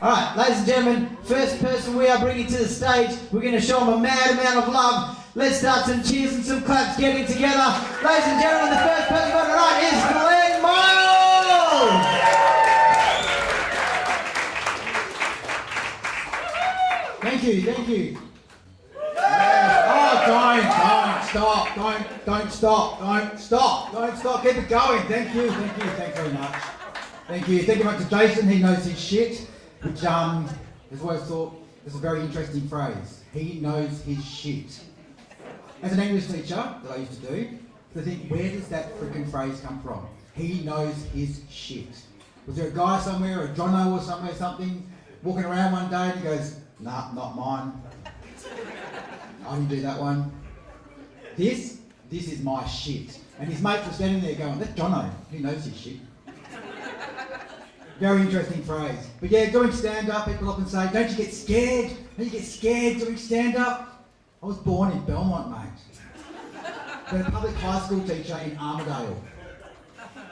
Alright, ladies and gentlemen, first person we are bringing to the stage, we're going to show him a mad amount of love. Let's start some cheers and some claps getting together. Ladies and gentlemen, the first person for tonight is Glenn Miles! Thank you. Oh, don't stop, keep it going. Thanks very much. Thank you very much to Jason, he knows his shit, which I've always thought is a very interesting phrase. He knows his shit. As an English teacher that I used to do, I think, where does that freaking phrase come from? He knows his shit. Was there a guy somewhere, a Jono or something, walking around one day and he goes, nah, not mine. I didn't do that one. This is my shit. And his mates were standing there going, that's Jono, he knows his shit. Very interesting phrase. But yeah, doing stand-up, people often say, don't you get scared? Don't you get scared doing stand-up? I was born in Belmont, mate. But a public high school teacher in Armidale.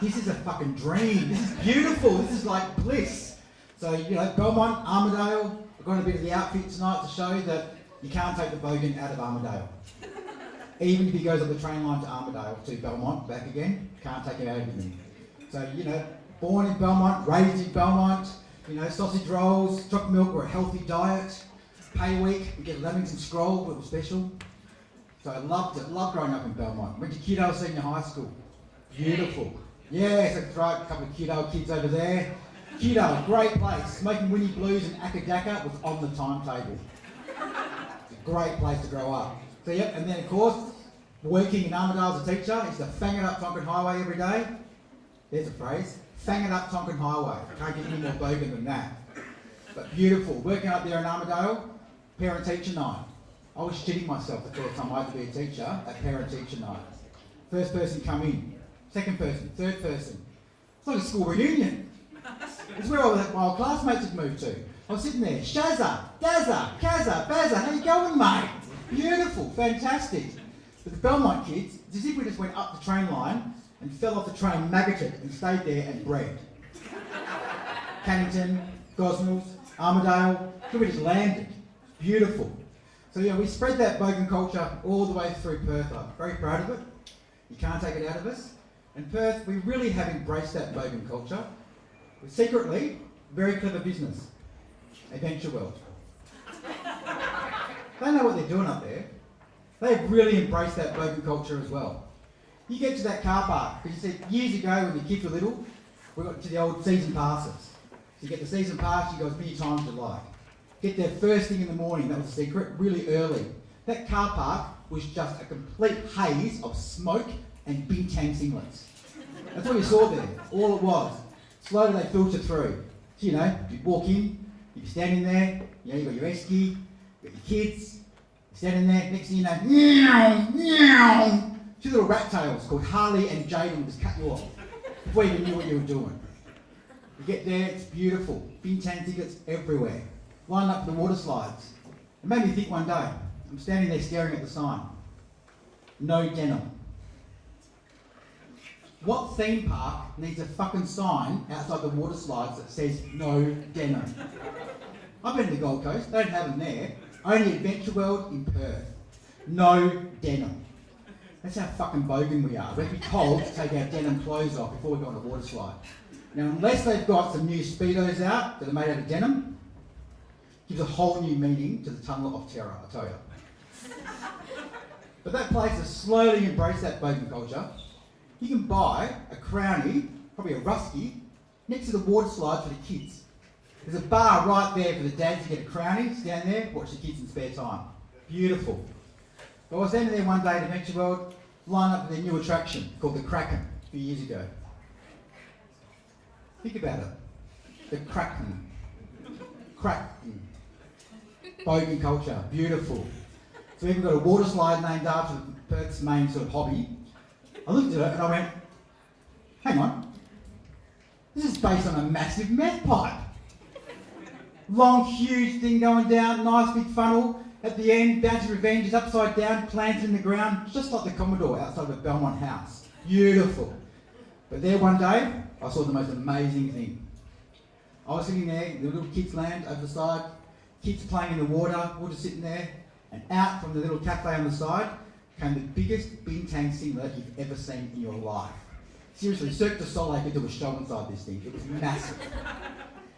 This is a fucking dream. This is beautiful. This is like bliss. So, Belmont, Armidale, I've got a bit of the outfit tonight to show that you can't take the bogan out of Armidale. Even if he goes up the train line to Armidale, to Belmont, back again, can't take him out of him. So, born in Belmont, raised in Belmont, sausage rolls, chocolate milk were a healthy diet. Pay week, we get a Lamington Scroll, it was special. So I loved it, loved growing up in Belmont. Went to Kiddo Senior High School. Beautiful. Yeah, so that's right, a couple of Kiddo kids over there. Kiddo, great place. Smoking Winnie Blues and Akadaka was on the timetable. It's a great place to grow up. So yep, and then of course, working in Armidale as a teacher, I used to fang it up Tonkin Highway every day. There's a phrase, fang it up Tonkin Highway. Can't get any more bogan than that. But beautiful, working up there in Armidale, parent-teacher night. I was shitting myself the first time I had to be a teacher at parent-teacher night. First person come in, second person, third person. It's like a school reunion. It's where all my old classmates had moved to. I was sitting there, Shazza, Dazza, Kazza, Bazza, how you going, mate? Beautiful, fantastic. But the Belmont kids, it's as if we just went up the train line and fell off the train, maggoted, and stayed there and bred. Cannington, Gosnells, Armidale, so we just landed. Beautiful. So yeah, we spread that bogan culture all the way through Perth. I'm very proud of it. You can't take it out of us. And Perth, we really have embraced that bogan culture. We're secretly, very clever business. Adventure World. They know what they're doing up there. They've really embraced that bogan culture as well. You get to that car park, because you see, years ago when the kids were little, we got to the old season passes. So you get the season pass, you go as many times as you like. Get there first thing in the morning, that was the secret, really early. That car park was just a complete haze of smoke and bintang singlets. That's what you saw there, all it was. Slowly they filter through. So, you walk in, you're standing there, you've got your esky, you've got your kids, you're standing there, next thing you know, meow, meow. Two little rat tails called Harley and Jaden just cut you off before you even knew what you were doing. You get there, it's beautiful. Bintang tickets everywhere. Lined up for the water slides. It made me think one day, I'm standing there staring at the sign. No denim. What theme park needs a fucking sign outside the water slides that says no denim? I've been to the Gold Coast, they don't have them there. Only Adventure World in Perth. No denim. That's how fucking bogan we are. We're to be told to take our denim clothes off before we go on a water slide. Now, unless they've got some new Speedos out that are made out of denim, gives a whole new meaning to the Tunnel of Terror, I tell you. But that place has slowly embraced that bogan culture. You can buy a crownie, probably a rusky, next to the water slide for the kids. There's a bar right there for the dads to get a crownie, stand there, watch the kids in spare time. Beautiful. But I was standing there one day at Adventure World, lined up for their new attraction called the Kraken a few years ago. Think about it. The Kraken. Kraken. Bogan culture. Beautiful. So we've even got a water slide named after Perth's main sort of hobby. I looked at it and I went, hang on. This is based on a massive meth pipe. Long, huge thing going down, nice big funnel. At the end, Bounty Revenge is upside down, planted in the ground, just like the Commodore outside of the Belmont house. Beautiful. But there one day, I saw the most amazing thing. I was sitting there in the little kids' land over the side, kids playing in the water, we're just sitting there, and out from the little cafe on the side came the biggest bintang singlet you've ever seen in your life. Seriously, Cirque du Soleil could do a show inside this thing. It was massive.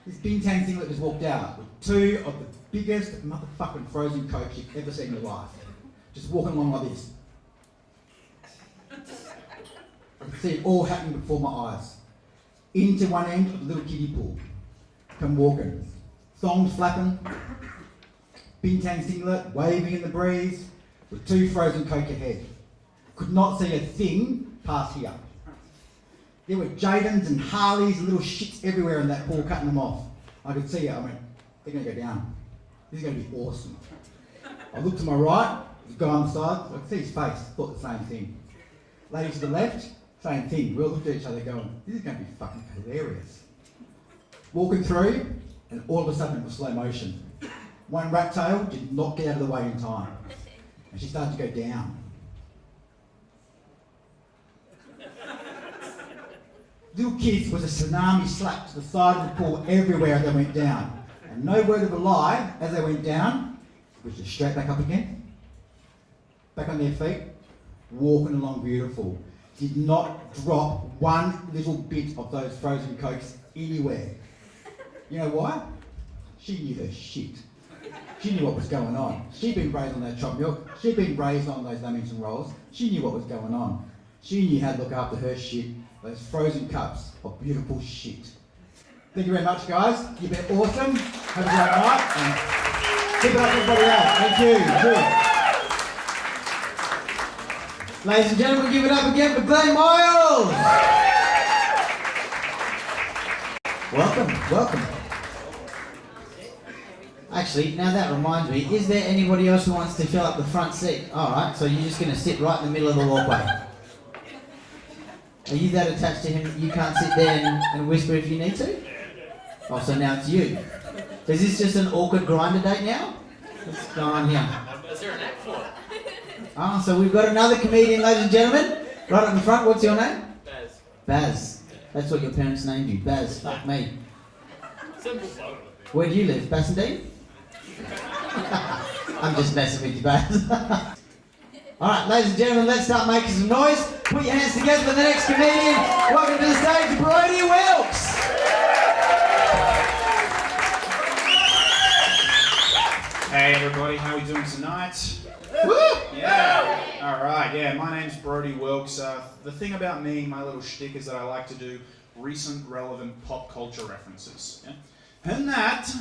This bintang singlet just walked out with two of the biggest motherfucking frozen cokes you've ever seen in your life. Just walking along like this. I could see it all happening before my eyes. Into one end of the little kiddie pool. Come walking. Thongs flapping. Bintang singlet waving in the breeze. With two frozen coke ahead. Could not see a thing past here. There were Jadens and Harleys and little shits everywhere in that pool cutting them off. I could see it. I went, they're going to go down. This is going to be awesome. I looked to my right, the guy on the side, I could see his face, thought the same thing. Lady to the left, same thing. We all looked at each other going, this is going to be fucking hilarious. Walking through, and all of a sudden it was slow motion. One rat tail did not get out of the way in time. And she started to go down. Little kids was a tsunami slap to the side of the pool everywhere they went down. And no word of a lie, as they went down, was just straight back up again. Back on their feet, walking along beautiful. Did not drop one little bit of those frozen cokes anywhere. You know why? She knew her shit. She knew what was going on. She'd been raised on that chopped milk. She'd been raised on those Lamington rolls. She knew what was going on. She knew how to look after her shit. Those frozen cups of beautiful shit. Thank you very much, guys. You've been awesome. Have a great night. And keep it up, everybody else. Thank you. Good. Ladies and gentlemen, give it up again for Glenn Miles. Welcome. Actually, now that reminds me, is there anybody else who wants to fill up the front seat? Alright, so you're just going to sit right in the middle of the walkway. Are you that attached to him that you can't sit there and whisper if you need to? Oh, so now it's you. Is this just an awkward grinder date now? What's going on here? Is there an act for it? Ah, so we've got another comedian, ladies and gentlemen. Right up in front, what's your name? Baz. Baz. That's what your parents named you, Baz. Fuck me. Simple folk. Where do you live, Bassendean? I'm just messing with you, Baz. Alright, ladies and gentlemen, let's start making some noise. Put your hands together for the next comedian. Welcome to the stage, Brody Wilkes. Hey everybody, how are we doing tonight? Woo! Yeah. Alright, yeah, my name's Brody Wilkes. The thing about me, my little shtick, is that I like to do recent, relevant pop culture references. Yeah? And that...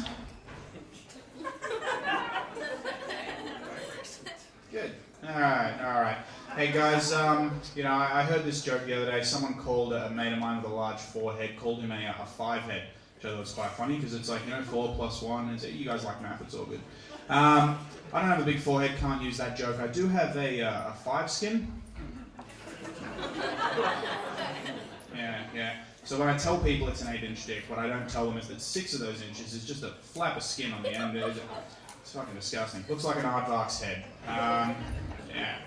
Good. Alright. Hey guys, I heard this joke the other day. Someone called a mate of mine with a large forehead, called him a five-head. Which I thought was quite funny, because it's like, 4 plus 1, and you guys like math, it's all good. I don't have a big forehead, can't use that joke. I do have a 5 skin. Yeah. So when I tell people it's an 8-inch dick, what I don't tell them is that 6 of those inches is just a flap of skin on the end. It's fucking disgusting. Looks like an aardvark's head. Yeah.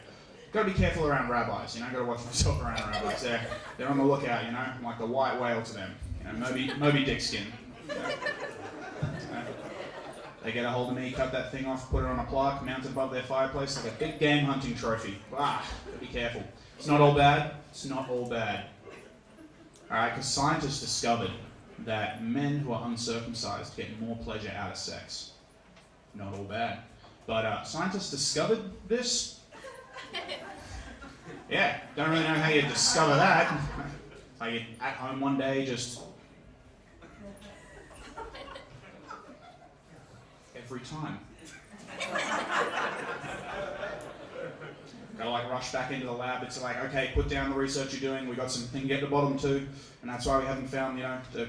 Gotta be careful around rabbis, gotta watch myself around rabbis. They're on the lookout, I'm like a white whale to them. Moby Dick skin. They get a hold of me, cut that thing off, put it on a plaque, mount it above their fireplace like a big game hunting trophy. Gotta be careful. It's not all bad. Alright, because scientists discovered that men who are uncircumcised get more pleasure out of sex. Not all bad. But scientists discovered this. Yeah, don't really know how you discover that. Like you're at home one day, just every time. Gotta rush back into the lab. It's like, okay, put down the research you're doing. We got something to get to the bottom to, and that's why we haven't found, the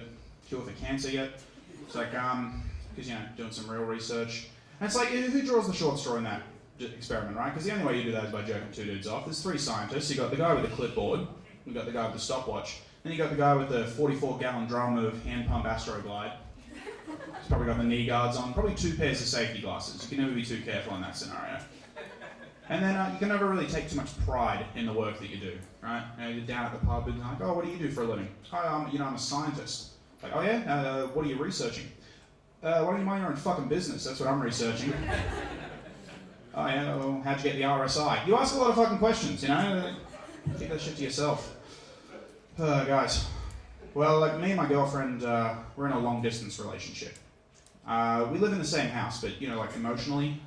cure for cancer yet. It's like, because doing some real research. And it's like, who draws the short straw in that experiment, right? Because the only way you do that is by jerking 2 dudes off. There's 3 scientists. You got the guy with the clipboard, you got the guy with the stopwatch, then you got the guy with the 44-gallon drum of hand pump Astroglide. He's probably got the knee guards on, probably 2 pairs of safety glasses. You can never be too careful in that scenario. And then you can never really take too much pride in the work that you do, right? You're down at the pub and like, oh, what do you do for a living? Oh, I'm a scientist. Like, oh yeah? What are you researching? Why don't you mind your own fucking business? That's what I'm researching. Oh yeah, well, how'd you get the RSI? You ask a lot of fucking questions, you know? Keep that shit to yourself. Guys. Well, like me and my girlfriend, we're in a long distance relationship. We live in the same house, but you know, like emotionally.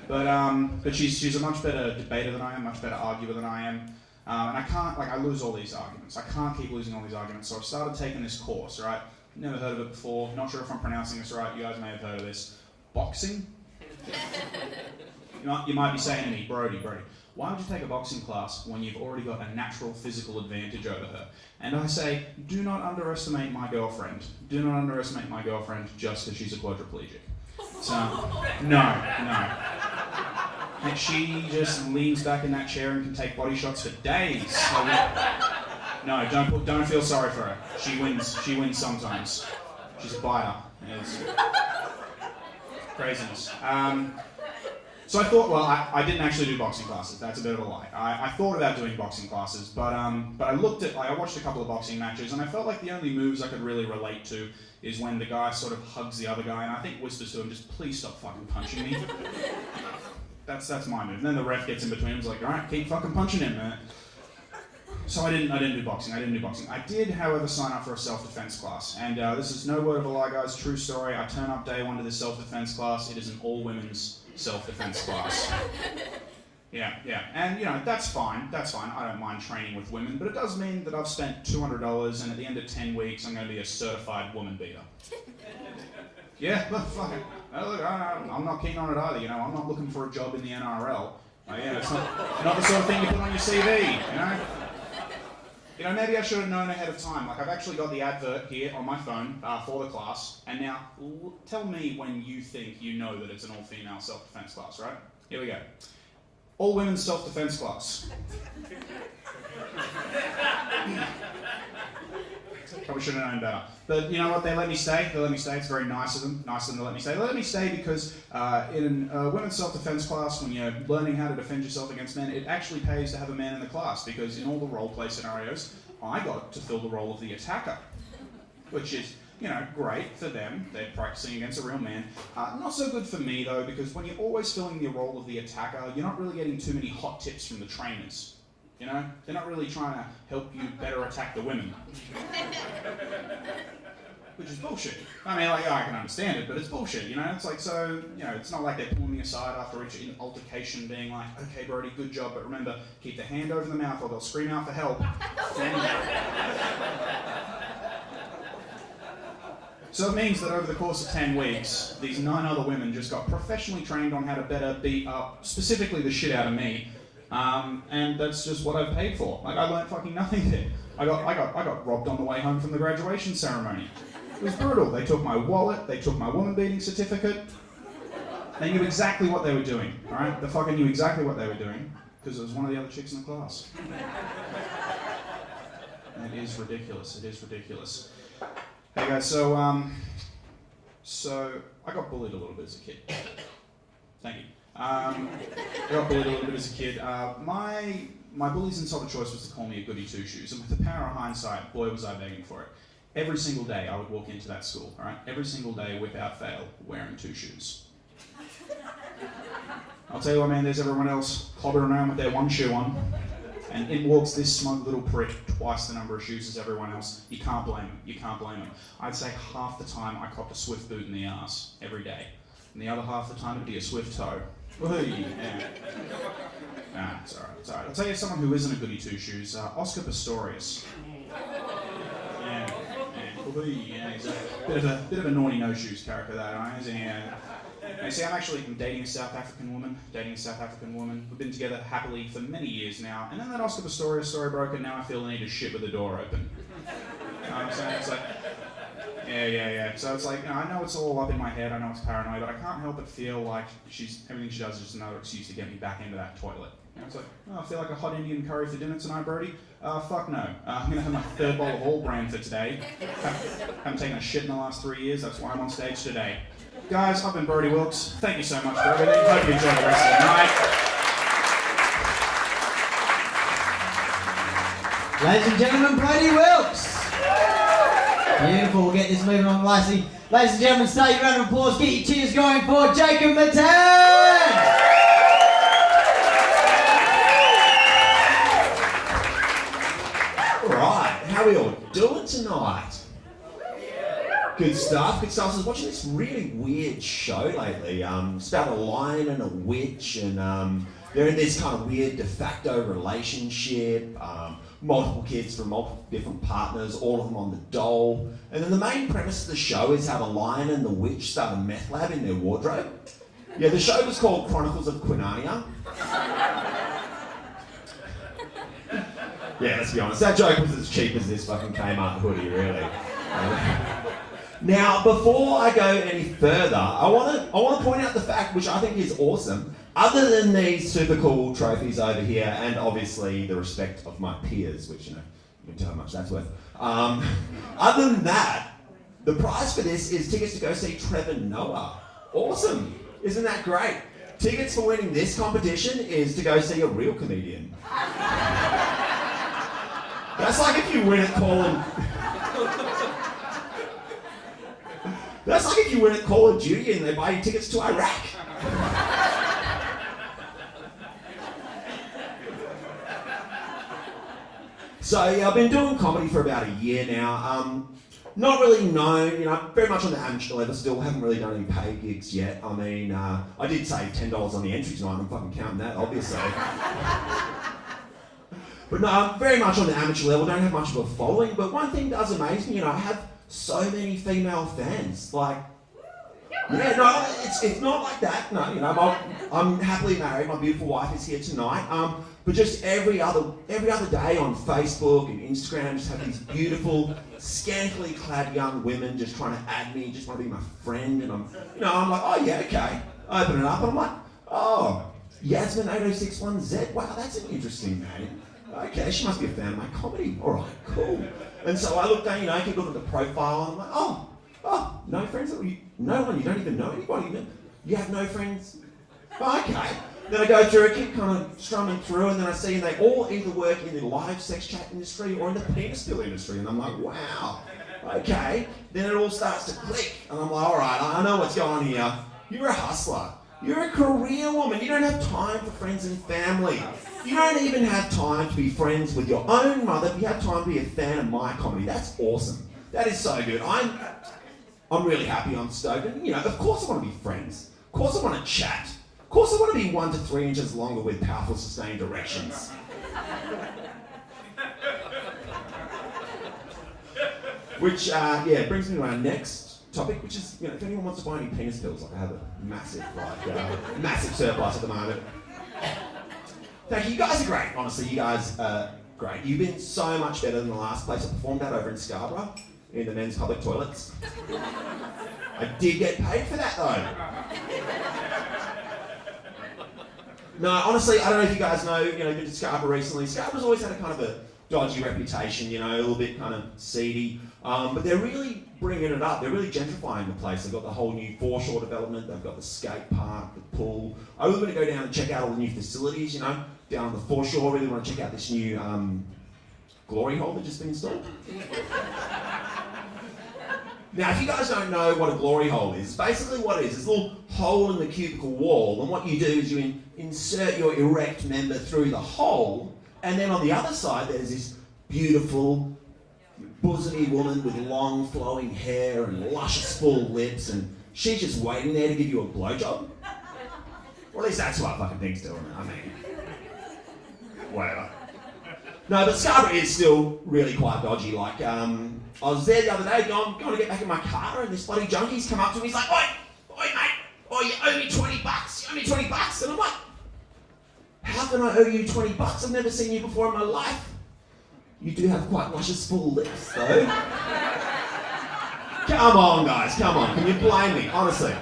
But she's a much better debater than I am, much better arguer than I am. And I can't, like, I lose all these arguments. I can't keep losing all these arguments, so I've started taking this course, right? Never heard of it before, not sure if I'm pronouncing this right, you guys may have heard of this. Boxing? You might be saying to me, Brody, why would you take a boxing class when you've already got a natural physical advantage over her? And I say, do not underestimate my girlfriend. Do not underestimate my girlfriend just because she's a quadriplegic. So, no. And she just leans back in that chair and can take body shots for days. So no, don't feel sorry for her. She wins sometimes. She's a biter. It's craziness. So I thought, well, I didn't actually do boxing classes. That's a bit of a lie. I thought about doing boxing classes, but I watched a couple of boxing matches, and I felt like the only moves I could really relate to is when the guy sort of hugs the other guy, and I think whispers to him, just please stop fucking punching me. That's my move. And then the ref gets in between and is like, all right, keep fucking punching him, man. So I didn't do boxing. I did, however, sign up for a self-defense class. And this is no word of a lie, guys. True story. I turn up day one to this self-defense class. It is an all-women's self-defense class. Yeah. And, you know, that's fine. I don't mind training with women. But it does mean that I've spent $200, and at the end of 10 weeks, I'm going to be a certified woman beater. Yeah, but fuck it. Look, I'm not keen on it either, you know. I'm not looking for a job in the NRL. Yeah, it's not the sort of thing you put on your CV, you know. You know, maybe I should have known ahead of time. Like, I've actually got the advert here on my phone for the class. And now, tell me when you think you know that it's an all-female self-defense class, right? Here we go. All-women's self-defense class. Probably should have known better. But you know what? They let me stay. It's very nice of them. To let me stay. They let me stay because in a women's self-defense class, when you're learning how to defend yourself against men, it actually pays to have a man in the class, because in all the role-play scenarios, I got to fill the role of the attacker, which is, you know, great for them. They're practicing against a real man. Not so good for me, though, because when you're always filling the role of the attacker, you're not really getting too many hot tips from the trainers. You know, they're not really trying to help you better attack the women. Which is bullshit. I mean, like, I can understand it, but it's bullshit, you know? It's like, so, you know, it's not like they're pulling me aside after each altercation being like, okay, Brody, good job, but remember, keep the hand over the mouth or they'll scream out for help. So it means that over the course of 10 weeks, these 9 other women just got professionally trained on how to better beat up, specifically the shit out of me. And that's just what I've paid for. Like, I learned fucking nothing there. I got robbed on the way home from the graduation ceremony. It was brutal. They took my wallet, they took my woman beating certificate. They knew exactly what they were doing, alright? They fucking knew exactly what they were doing, because it was one of the other chicks in the class. It is ridiculous. Hey guys, so I got bullied a little bit as a kid. Thank you. I got bullied a little bit as a kid. My bully's insult of choice was to call me a goody two-shoes, and with the power of hindsight, boy was I begging for it. Every single day I would walk into that school, alright? Every single day, without fail, wearing 2 shoes. I'll tell you what, man, there's everyone else clobbering around with their 1 shoe on, and in walks this smug little prick, twice the number of shoes as everyone else. You can't blame him. I'd say half the time I copped a swift boot in the arse, every day. And the other half the time it'd be a swift toe. Yeah. Nah, it's alright. I'll tell you someone who isn't a goody two-shoes, Oscar Pistorius. Yeah, he's a bit of a naughty no-shoes character, that, right? You see, I'm dating a South African woman. We've been together happily for many years now, and then that Oscar Pistorius story broke, and now I feel the need to shit with the door open. You know what I'm saying? It's like, yeah. So it's like, you know, I know it's all up in my head, I know it's paranoid, but I can't help but feel like everything she does is just another excuse to get me back into that toilet. You know, it's like, oh, I feel like a hot Indian curry for dinner tonight, Brody. Fuck no. I'm going to have my 3rd bowl of all brand for today. Haven't taken a shit in the last 3 years, that's why I'm on stage today. Guys, I've been Brody Wilkes. Thank you so much for everything. Hope you enjoy the rest of the night. Ladies and gentlemen, Brody Wilkes. Beautiful, we'll get this moving on, Lacey. Ladies and gentlemen, stay your round of applause, get your cheers going for Jacob Matan! Alright, how are we all doing tonight? Good stuff, good stuff. So I was watching this really weird show lately. It's about a lion and a witch, and they're in this kind of weird de facto relationship. Multiple kids from multiple different partners, all of them on the dole. And then the main premise of the show is how the lion and the witch start a meth lab in their wardrobe. Yeah, the show was called Chronicles of Quinania. Yeah, let's be honest, that joke was as cheap as this fucking Kmart hoodie, really. Now, before I go any further, I want to point out the fact, which I think is awesome, other than these super cool trophies over here, and obviously the respect of my peers, which, you can tell how much that's worth. Other than that, the prize for this is tickets to go see Trevor Noah. Awesome. Isn't that great? Tickets for winning this competition is to go see a real comedian. That's like if you win at That's like if you win at Call of Duty and they buy you tickets to Iraq. So yeah, I've been doing comedy for about a year now. Not really known, very much on the amateur level still, haven't really done any paid gigs yet. I mean, I did save $10 on the entry tonight, I'm fucking counting that, obviously. But no, I'm very much on the amateur level, don't have much of a following, but one thing does amaze me, I have so many female fans. Like, yeah, no, it's not like that. No, I'm happily married. My beautiful wife is here tonight. But just every other day on Facebook and Instagram, just have these beautiful, scantily clad young women just trying to add me, just want to be my friend, and I'm like, oh yeah, okay. I open it up and I'm like, oh, Yasmin 8061Z. Wow, that's an interesting name. Okay, she must be a fan of my comedy. All right, cool. And so I look down, I keep looking at the profile, and I'm like, oh, no friends? No one, you don't even know anybody? You have no friends? Oh, okay. Then I go through, I keep kind of strumming through, and then I see they all either work in the live sex chat industry or in the penis pill industry, and I'm like, wow, okay. Then it all starts to click, and I'm like, all right, I know what's going on here. You're a hustler. You're a career woman. You don't have time for friends and family. You don't even have time to be friends with your own mother, but you have time to be a fan of my comedy. That's awesome. That is so good. I'm really happy, I'm stoked. And, of course I want to be friends. Of course I want to chat. Of course I want to be 1 to 3 inches longer with powerful sustained erections. Which, brings me to our next topic, which is, if anyone wants to buy any penis pills, I have a massive surplus at the moment. Thank you. You guys are great. Honestly, you guys are great. You've been so much better than the last place I performed at over in Scarborough, in the men's public toilets. I did get paid for that though. No, honestly, I don't know if you guys know, been to Scarborough recently. Scarborough's always had a kind of a dodgy reputation, a little bit kind of seedy. But they're really bringing it up. They're really gentrifying the place. They've got the whole new foreshore development. They've got the skate park, the pool. I really want to go down and check out all the new facilities, down on the foreshore. I really want to check out this new glory hole that just been installed. Now, if you guys don't know what a glory hole is, basically what it is, it's a little hole in the cubicle wall, and what you do is you insert your erect member through the hole, and then on the other side there's this beautiful, bosomy woman with long flowing hair and luscious full lips, and she's just waiting there to give you a blowjob. Or at least that's what I fucking think's doing it. I mean, whatever. No, but Scarborough is still really quite dodgy. Like, I was there the other day, going to get back in my car, and this bloody junkie's come up to me. He's like, "Oi, mate, you owe me $20. You owe me $20." And I'm like, "How can I owe you $20? I've never seen you before in my life." You do have quite luscious full lips, though. Come on, guys, come on. Can you blame me? Honestly,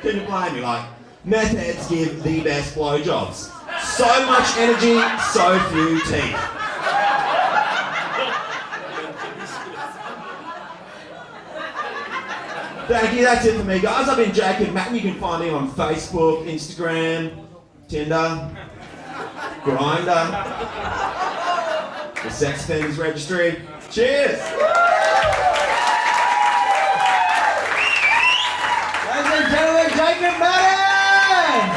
can you blame me? Like, meth heads give the best blowjobs. So much energy, so few teeth. Thank you, that's it for me, guys. I've been Jacob Matten. You can find me on Facebook, Instagram, Tinder, Grindr, the Sex Offenders Registry. Cheers! Jacob Madden!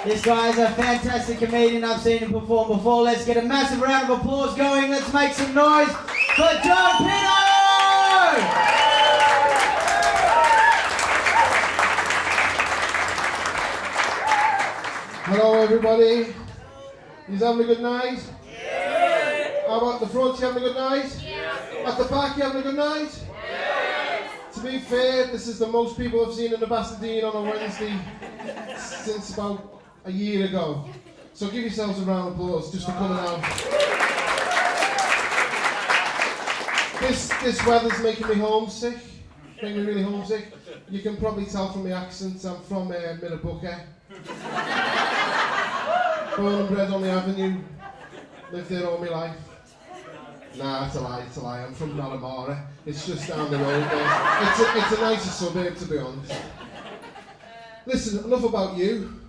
This guy is a fantastic comedian. I've seen him perform before. Let's get a massive round of applause going. Let's make some noise for John Pino! Hello everybody. You having a good night? Yeah. How about the front? You having a good night? Yeah. At the back, you having a good night? Yeah. To be fair, this is the most people I've seen in the Bastardine on a Wednesday since about a year ago. So give yourselves a round of applause just for coming out. This weather's making me homesick. Making me really homesick. You can probably tell from my accent, I'm from Mirrabooka. Born and bred on the avenue, lived there all my life. Nah, it's a lie, I'm from Naramara. It's just down the road there. It's a nicer suburb, to be honest. Listen, enough about you.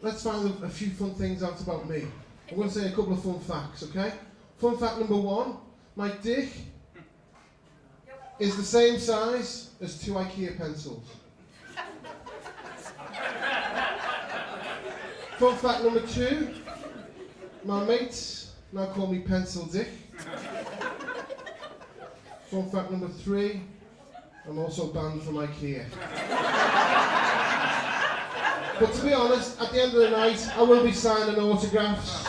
Let's find a few fun things out about me. I'm going to say a couple of fun facts, okay? Fun fact number 1, my dick is the same size as 2 IKEA pencils. Fun fact number 2, my mates now call me Pencil Dick. Fun fact number 3, I'm also banned from IKEA. But to be honest, at the end of the night, I will be signing autographs.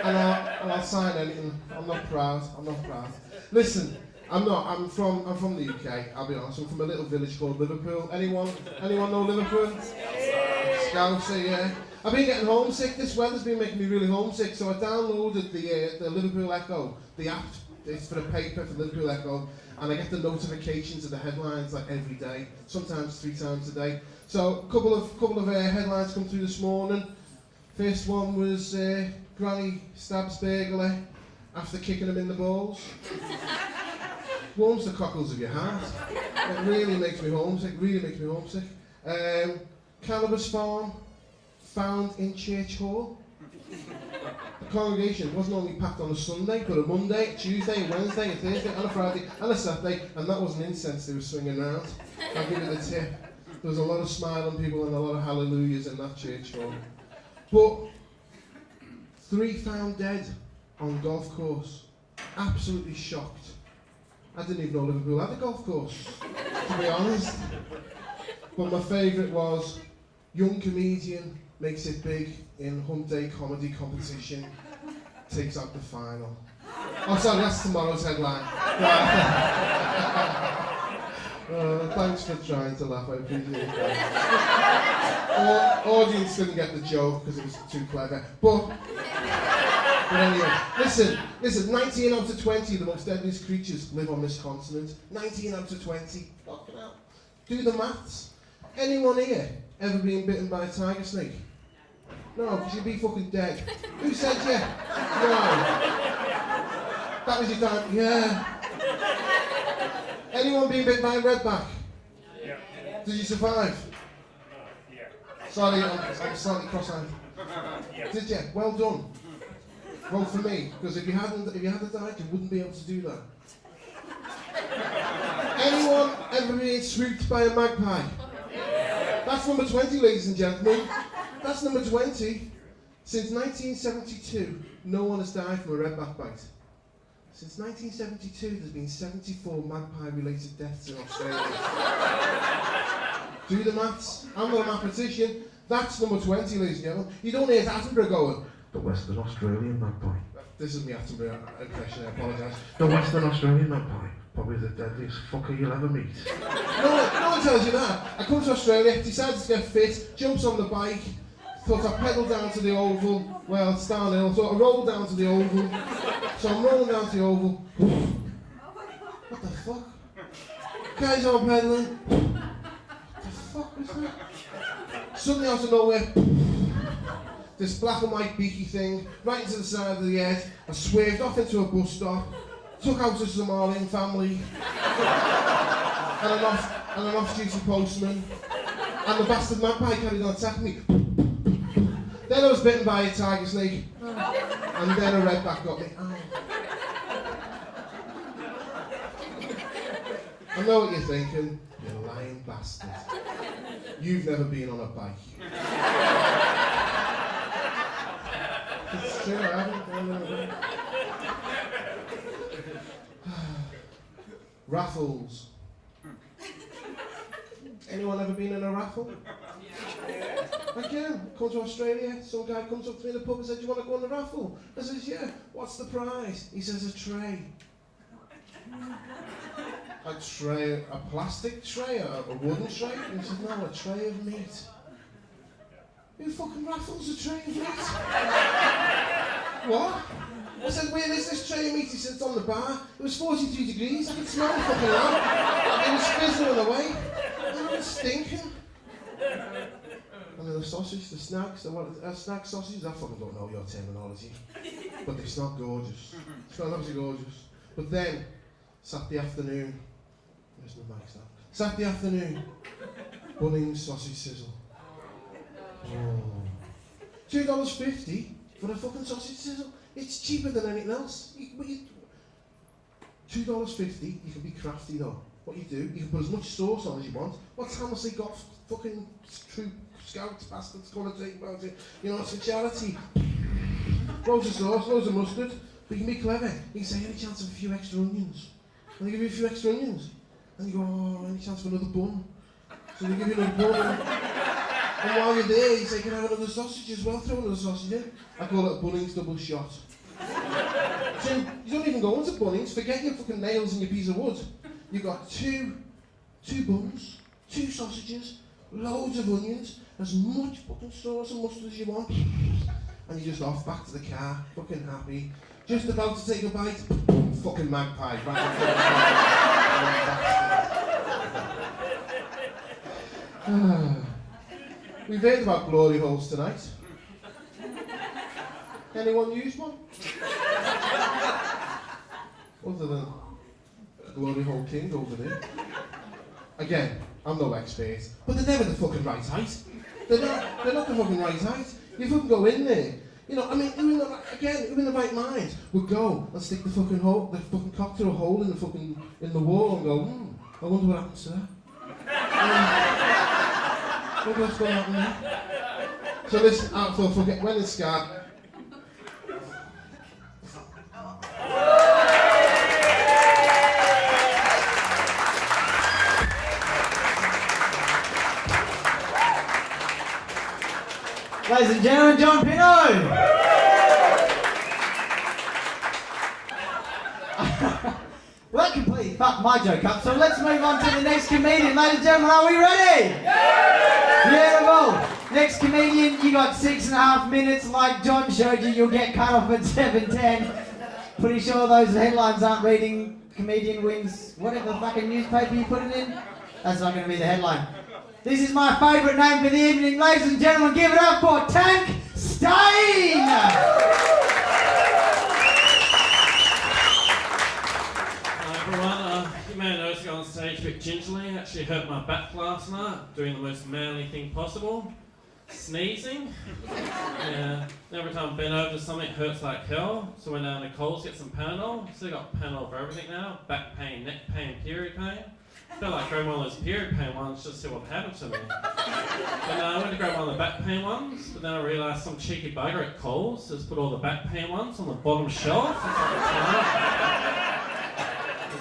And I'll sign anything. I'm not proud. Listen, I'm from the UK, I'll be honest. I'm from a little village called Liverpool. Anyone know Liverpool? Scouser, yeah. I've been getting homesick. This weather's been making me really homesick, so I downloaded the Liverpool Echo, the app. It's for the paper for Liverpool Echo, and I get the notifications of the headlines like every day, sometimes 3 times a day. So a couple of headlines come through this morning. First one was Granny stabs burglar after kicking him in the balls. Warms the cockles of your heart. It really makes me homesick. Cannabis farm found in church hall. The congregation wasn't only packed on a Sunday, but a Monday, a Tuesday, a Wednesday, a Thursday, and a Friday, and a Saturday, and that wasn't incense they were swinging around. I'll give you the tip. There was a lot of smiling people and a lot of hallelujahs in that church hall. But 3 found dead on golf course. Absolutely shocked. I didn't even know Liverpool had a golf course, to be honest. But my favourite was young comedian makes it big in Hump Day comedy competition, takes out the final. Oh, sorry, that's tomorrow's headline. Thanks for trying to laugh, I appreciate that. Audience didn't get the joke because it was too clever. But anyway, listen, 19 out of 20 of the most deadliest creatures live on this continent. 19 out of 20. Fucking hell. Do the maths. Anyone here ever been bitten by a tiger snake? No, because you'd be fucking dead. Who said yeah? No. That was your time. Yeah. Anyone been bitten by a redback? Yeah. Did you survive? Yeah. Sorry, I'm slightly cross-eyed. Yeah. Did you? Well done. Well for me, because if you hadn't died, you wouldn't be able to do that. Anyone ever been swooped by a magpie? That's number 20, ladies and gentlemen. That's number 20. Since 1972, no one has died from a redback bite. Since 1972, there's been 74 magpie-related deaths in Australia. Do the maths. I'm not a mathematician. That's number 20, ladies and gentlemen. You don't hear Attenborough going, the Western Australian magpie. This is my Attenborough impression, I apologise. The Western Australian magpie. Probably the deadliest fucker you'll ever meet. No one tells you that. I come to Australia, decided to get fit, jumps on the bike, thought I'd pedal down to the oval. Well, it's downhill, so I rolled down to the oval. So I'm rolling down to the oval. What the fuck? Guys on pedaling. What the fuck was that? Suddenly out of nowhere, this black and white beaky thing, right into the side of the head. I swerved off into a bus stop, took out a Somalian family, and an off-duty postman, and the bastard magpie carried on attacking me. Then I was bitten by a tiger snake, and then a redback got me. I know what you're thinking. You lying bastard. You've never been on a bike. It's true, I haven't. I've never been. Raffles. Anyone ever been in a raffle? Again, come to Australia, some guy comes up to me in the pub and said, do you want to go on the raffle? I says, yeah. What's the prize? He says, a tray. A tray, a plastic tray, a wooden tray? And he says, no, a tray of meat. Who fucking raffles a tray of meat? What? I said, where is this tray of meat? He said, it's on the bar. It was 42 degrees, I could smell the fucking lamp. It was fizzling away. And it was stinking. And then the sausage, the snacks, snack sausages, I fucking don't know your terminology. But they smell gorgeous. Smell absolutely gorgeous. But then, Saturday afternoon, where's my mic stand? Saturday afternoon, Bunnings sausage sizzle. Oh. $2.50 for a fucking sausage sizzle. It's cheaper than anything else. $2.50, you can be crafty though. What you do, you can put as much sauce on as you want. What time has they got fucking true scouts, bastards, going to take about it? You know, it's a charity. Loads of sauce, loads of mustard. But you can be clever. You can say, any chance of a few extra onions? And they give you a few extra onions. And you go, oh, any chance for another bun? So they give you another bun. And while you're there, you say, can I have another sausage as well? Throw another sausage in. I call it a Bunnings double shot. So you don't even go into Bunnings, forget your fucking nails and your piece of wood. You've got two buns, 2 sausages, loads of onions, as much fucking sauce and mustard as you want. And you're just off back to the car, fucking happy. Just about to take a bite, boom, fucking magpie. Right We've heard about glory holes tonight. Anyone use one? Other than glory hole king over there. Again, I'm no expert, but they're never the fucking right height. They're not the fucking right height. You fucking go in there. You know, I mean, who in the right mind would go and stick the fucking cock through a hole in the wall and go, I wonder what happens to that. I wonder what's going to happen there. So listen, when it's scarred. Ladies and gentlemen, John Pinot! Well, that completely fucked my joke up, so let's move on to the next comedian. Ladies and gentlemen, are we ready? Beautiful! Next comedian, you got 6.5 minutes. Like John showed you, you'll get cut off at 7:10. Pretty sure those headlines aren't reading comedian wins whatever fucking newspaper you put it in. That's not going to be the headline. This is my favourite name for the evening. Ladies and gentlemen, give it up for Tank Stain! Hi everyone, you may have noticed I got on stage a bit gingerly. Actually hurt my back last night, doing the most manly thing possible. Sneezing. Yeah. Every time I bend over to something, it hurts like hell. So I went down to Coles to get some Panadol. So I got Panadol for everything now. Back pain, neck pain, period pain. I felt like grabbing one of those period pain ones just to see what happened to me. But I went to grab one of the back pain ones, but then I realised some cheeky bugger at Coles has put all the back pain ones on the bottom shelf.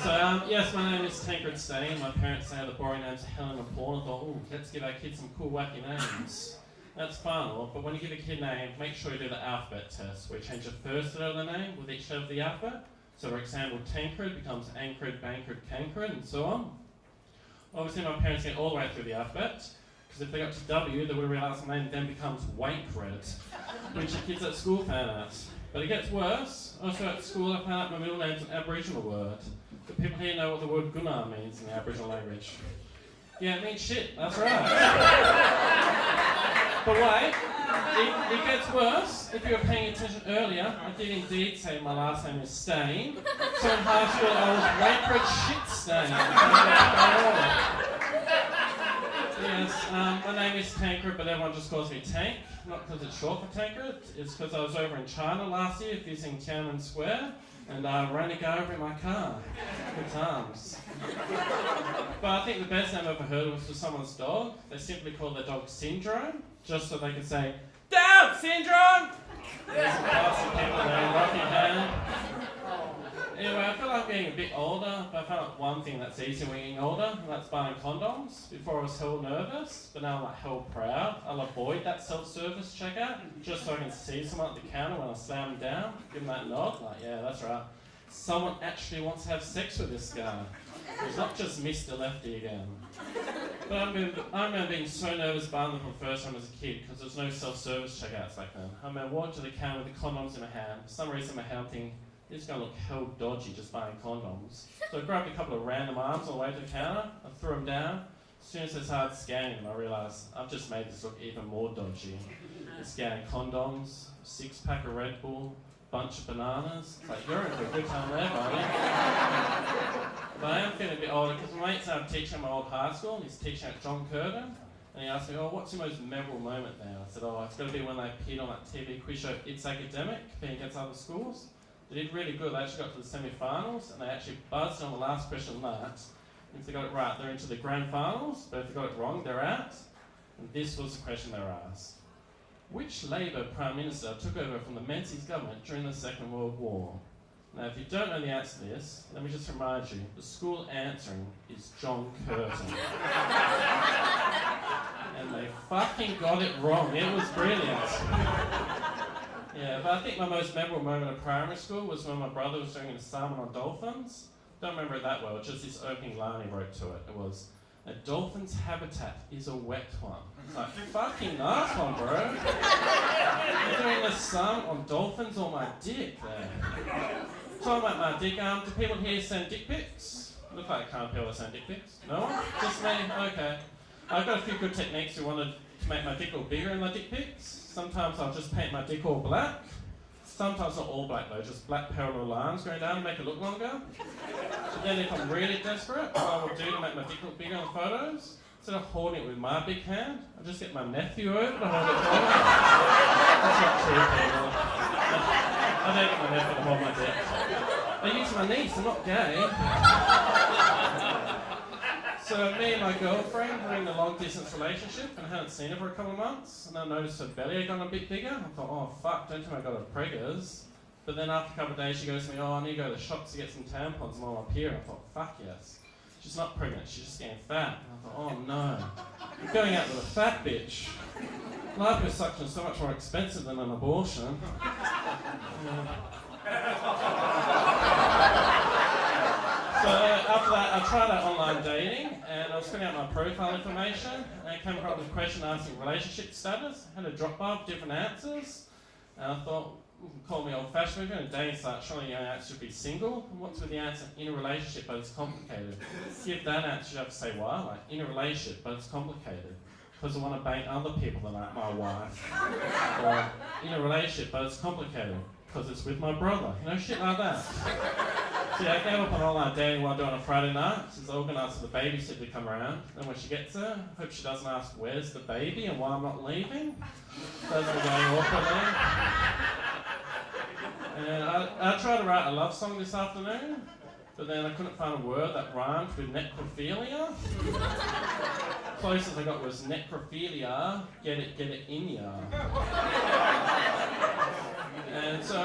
So, yes, my name is Tancred Stain. My parents say the boring names are Helen and Paul. I thought, ooh, let's give our kids some cool, wacky names. That's fun, but when you give a kid a name, make sure you do the alphabet test, where you change the first letter of the name with each letter of the alphabet. So, for example, Tancred becomes Ancred, Bancred, Cancred, and so on. Obviously, my parents get all the way through the alphabet, because if they got to W, they would have realised the name then becomes Wankred, which the kids at school found out. But it gets worse. Also at school, I found out my middle name's an Aboriginal word. But people here know what the word Gunnar means in the Aboriginal language. Yeah, it means shit, that's right. But wait, it gets worse. If you were paying attention earlier, I did indeed say my last name is Stain. So in high school I was Wankred Shit Stain. Yes, my name is Tancred, but everyone just calls me Tank. Not because it's short for Tancred, it's because I was over in China last year visiting Tiananmen Square. and I ran a guy over in my car. Good times. But I think the best name I've ever heard was for someone's dog. They simply called their dog Syndrome, just so they could say, "Down, Syndrome!" There's some classy people there in Rockingham. Anyway, I feel like I'm getting a bit older, but I found out one thing that's easy when you're getting older, and that's buying condoms. Before I was hell nervous, but now I'm like hell proud. I'll avoid that self-service checkout, just so I can see someone at the counter when I slam them down, give them that nod, like, yeah, that's right. Someone actually wants to have sex with this guy. It's not just Mr. Lefty again. But I remember being so nervous buying them for the first time as a kid, because there's no self-service checkouts back then. I remember walking to the counter with the condoms in my hand. For some reason, my hand thinking, this is going to look hell dodgy just buying condoms. So I grabbed a couple of random arms on the way to the counter, I threw them down. As soon as I started scanning them, I realised I've just made this look even more dodgy. I scanned condoms, 6-pack of Red Bull, bunch of bananas. It's like, you're in for a good time there, buddy. But I am feeling a bit older, because my mate's teaching at my old high school, and he's teaching at John Curtin. And he asked me, oh, what's your most memorable moment there? I said, oh, it's got to be when they appeared on that TV quiz show, It's Academic, competing against other schools. They did really good. They actually got to the semi-finals, and they actually buzzed on the last question of that. If they got it right, they're into the grand finals, but if they got it wrong, they're out. And this was the question they were asked. Which Labour Prime Minister took over from the Menzies government during the Second World War? Now, if you don't know the answer to this, let me just remind you, the school answering is John Curtin. And they fucking got it wrong. It was brilliant. Yeah, but I think my most memorable moment of primary school was when my brother was doing an assignment on dolphins. Don't remember it that well, just this opening line he wrote to it. It was, a dolphin's habitat is a wet one. It's like, fucking nice one, bro. You're doing an assignment on dolphins or my dick there. Talking about my dick, do people here send dick pics? Look like can't people send dick pics? No one? Just me? Okay. I've got a few good techniques who wanted to make my dick look bigger in my dick pics. Sometimes I'll just paint my dick all black. Sometimes not all black though, just black parallel lines going down to make it look longer. But then if I'm really desperate, what I will do to make my dick look bigger on the photos, instead of holding it with my big hand, I just get my nephew over to hold it for me. That's not true, people. I don't get my nephew to hold my dick. I use my niece, I'm not gay. So me and my girlfriend were in a long distance relationship and I hadn't seen her for a couple of months, and I noticed her belly had gone a bit bigger. I thought, oh fuck, don't tell me I got her preggers. But then after a couple of days she goes to me, oh, I need to go to the shops to get some tampons and I'm up here. I thought, fuck yes. She's not pregnant, she's just getting fat. And I thought, oh no, I'm going out with a fat bitch. Liposuction is so much more expensive than an abortion. So after that, I tried out online dating, and I was filling out my profile information, and I came across with a question asking relationship status. I had a drop bar of different answers, and I thought, call me old-fashioned, we're in a dating site, surely your answer should be single. And what's with the answer, in a relationship, but it's complicated? Give that answer, you have to say why, like, in a relationship, but it's complicated. Because I want to bang other people than like my wife. Or, in a relationship, but it's complicated. Because it's with my brother, you know, shit like that. So yeah, I gave up on online dating while doing on a Friday night, since I organised for the babysitter to come around. Then when she gets there, I hope she doesn't ask, where's the baby and why I'm not leaving? Those are going awkwardly. And I tried to write a love song this afternoon, but then I couldn't find a word that rhymed with necrophilia. Closest I got was necrophilia, get it in ya. And so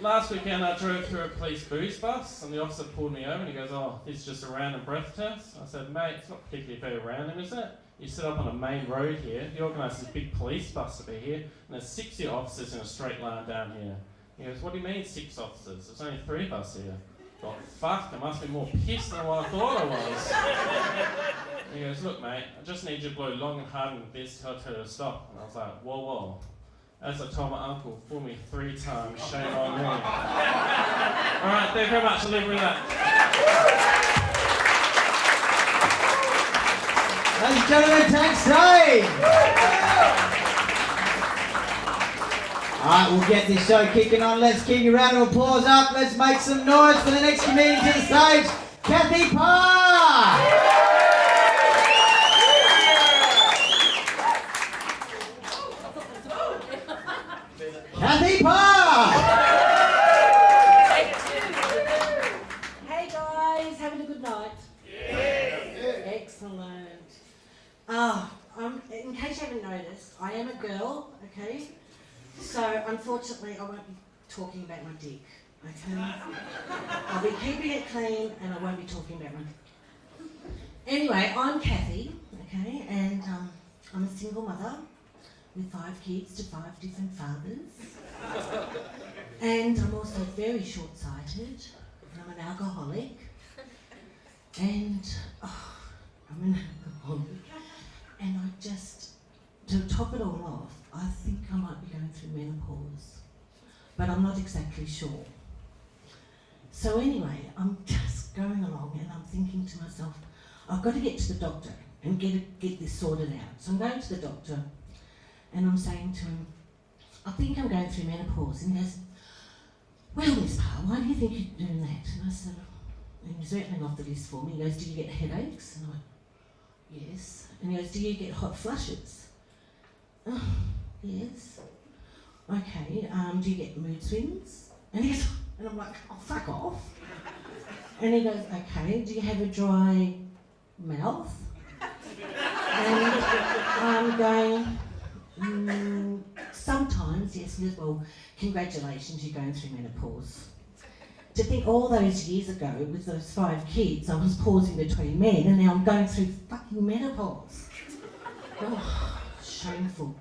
last weekend I drove through a police booze bus and the officer pulled me over and he goes, oh, this is just a random breath test. I said, mate, it's not particularly very random, is it? You sit up on a main road here, you organised this big police bus to be here, and there's 60 officers in a straight line down here. He goes, what do you mean 6 officers? There's only 3 of us here. I thought, fuck, I must be more pissed than what I thought I was. He goes, look mate, I just need you to blow long and hard in this till I tell you to stop. And I was like, whoa, whoa. As I told my uncle, fool me 3 times, shame on me. Alright, thank you very much, I'll leave it with that. Ladies and gentlemen, thanks, Dave! Alright, we'll get this show kicking on. Let's keep a round of applause up. Let's make some noise for the next comedian to the stage, Kathy Parr! Kathy Parr! noticed, I am a girl, okay? So unfortunately I won't be talking about my dick, okay? I'll be keeping it clean and I won't be talking about my dick. Anyway, I'm Kathy, okay, and I'm a single mother with 5 kids to 5 different fathers. And I'm also very short-sighted, and I'm an alcoholic. And I'm an alcoholic. And I just, to top it all off, I think I might be going through menopause. But I'm not exactly sure. So anyway, I'm just going along and I'm thinking to myself, I've got to get to the doctor and get this sorted out. So I'm going to the doctor and I'm saying to him, I think I'm going through menopause. And he goes, well, Miss Parr, why do you think you're doing that? And I said, and he's rattling off the list for me. He goes, do you get headaches? And I went, yes. And he goes, do you get hot flushes? Oh, yes. Okay, do you get mood swings? And he goes, and I'm like, oh, fuck off. And he goes, okay, do you have a dry mouth? And I'm going, sometimes, yes. He goes, well, congratulations, you're going through menopause. To think all those years ago, with those 5 kids, I was pausing between men, and now I'm going through fucking menopause. Oh, shameful.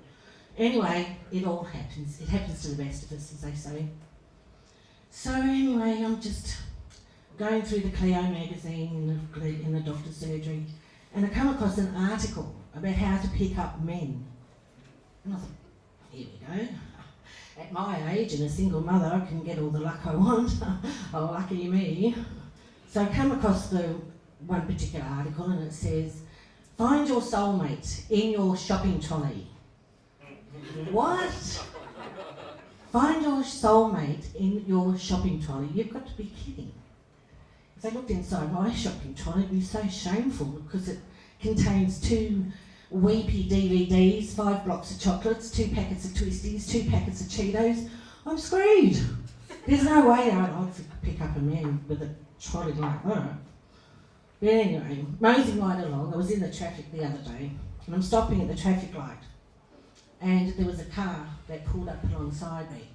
Anyway, it all happens. It happens to the best of us, as they say. So anyway, I'm just going through the Cleo magazine in the doctor's surgery, and I come across an article about how to pick up men. And I thought, here we go. At my age and a single mother, I can get all the luck I want. Oh, lucky me. So I come across the one particular article and it says, find your soulmate in your shopping trolley. What? Find your soulmate in your shopping trolley? You've got to be kidding. If I looked inside my shopping trolley, it'd be so shameful because it contains 2 weepy DVDs, 5 blocks of chocolates, 2 packets of Twisties, 2 packets of Cheetos. I'm screwed. There's no way I'd pick up a man with a trolley like that. But anyway, moseying right along, I was in the traffic the other day, and I'm stopping at the traffic light, and there was a car that pulled up alongside me,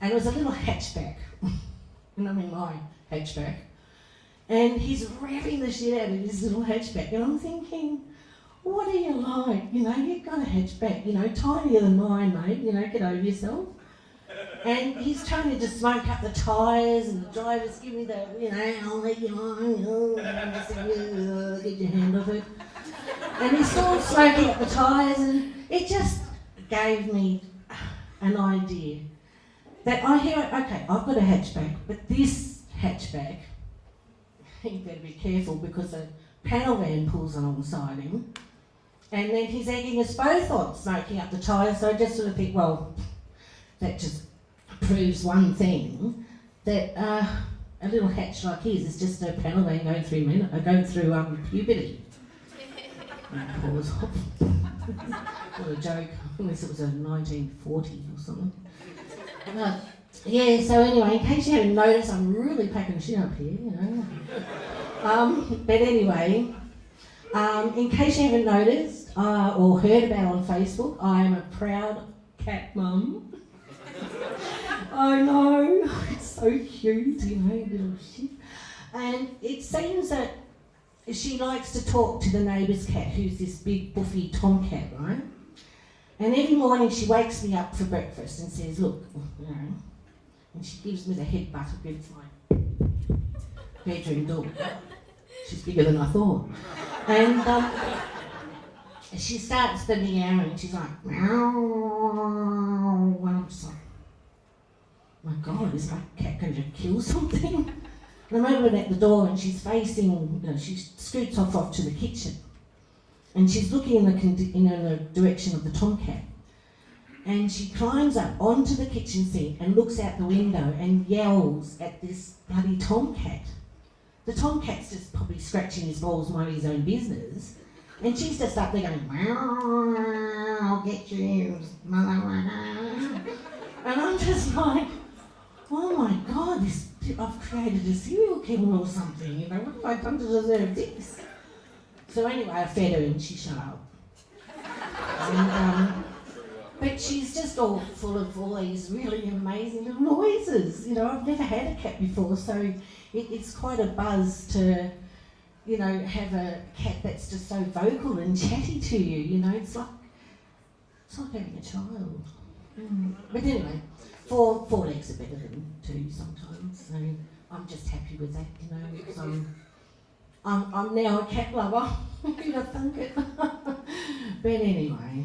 and it was a little hatchback, and I'm in my hatchback, and he's revving the shit out of his little hatchback, and I'm thinking, what are you like? You know, you've got a hatchback, you know, tinier than mine, mate, you know, get over yourself. And he's trying to just smoke up the tyres, and the driver's giving me the, you know, I'll let you on, and I'm just like, get your hand off it. And he's still smoking up the tyres, and it just gave me an idea that I hear, okay, I've got a hatchback, but this hatchback, you better be careful because a panel van pulls alongside him, and then he's egging us both on, smoking up the tyres. So I just sort of think, well, that just proves one thing, that a little hatch like his is just a panel van going through puberty. Pause. What a joke, unless it was a 1940 or something. Yeah, so anyway, in case you haven't noticed, I'm really packing shit up here, you know. But anyway, in case you haven't noticed or heard about on Facebook, I am a proud cat mum. I know, it's so cute, you know, little shit. And it seems that she likes to talk to the neighbour's cat, who's this big buffy tomcat, right? And every morning she wakes me up for breakfast and says, look, you know, and she gives me the headbutt against my bedroom door. She's bigger than I thought. And she starts the meowing, she's like, meow. And I'm just like, my God, is my cat going to kill something? And I'm over at the door and she's facing, you know, she scoots off to the kitchen. And she's looking in the direction of the tomcat. And she climbs up onto the kitchen sink and looks out the window and yells at this bloody tomcat. The tomcat's just probably scratching his balls minding his own business. And she's just up there going, meow, I'll get you, mother. And I'm just like, oh my God, I've created a serial killer or something, you know, what have I done to deserve this? So anyway, I fed her and she shut up. And, but she's just all full of all these really amazing little noises. You know, I've never had a cat before, so it's quite a buzz to, you know, have a cat that's just so vocal and chatty to you. You know, it's like having a child. But anyway, four legs are better than two sometimes. So I'm just happy with that, you know, because I'm now a cat lover. You'd have thunk it. But anyway,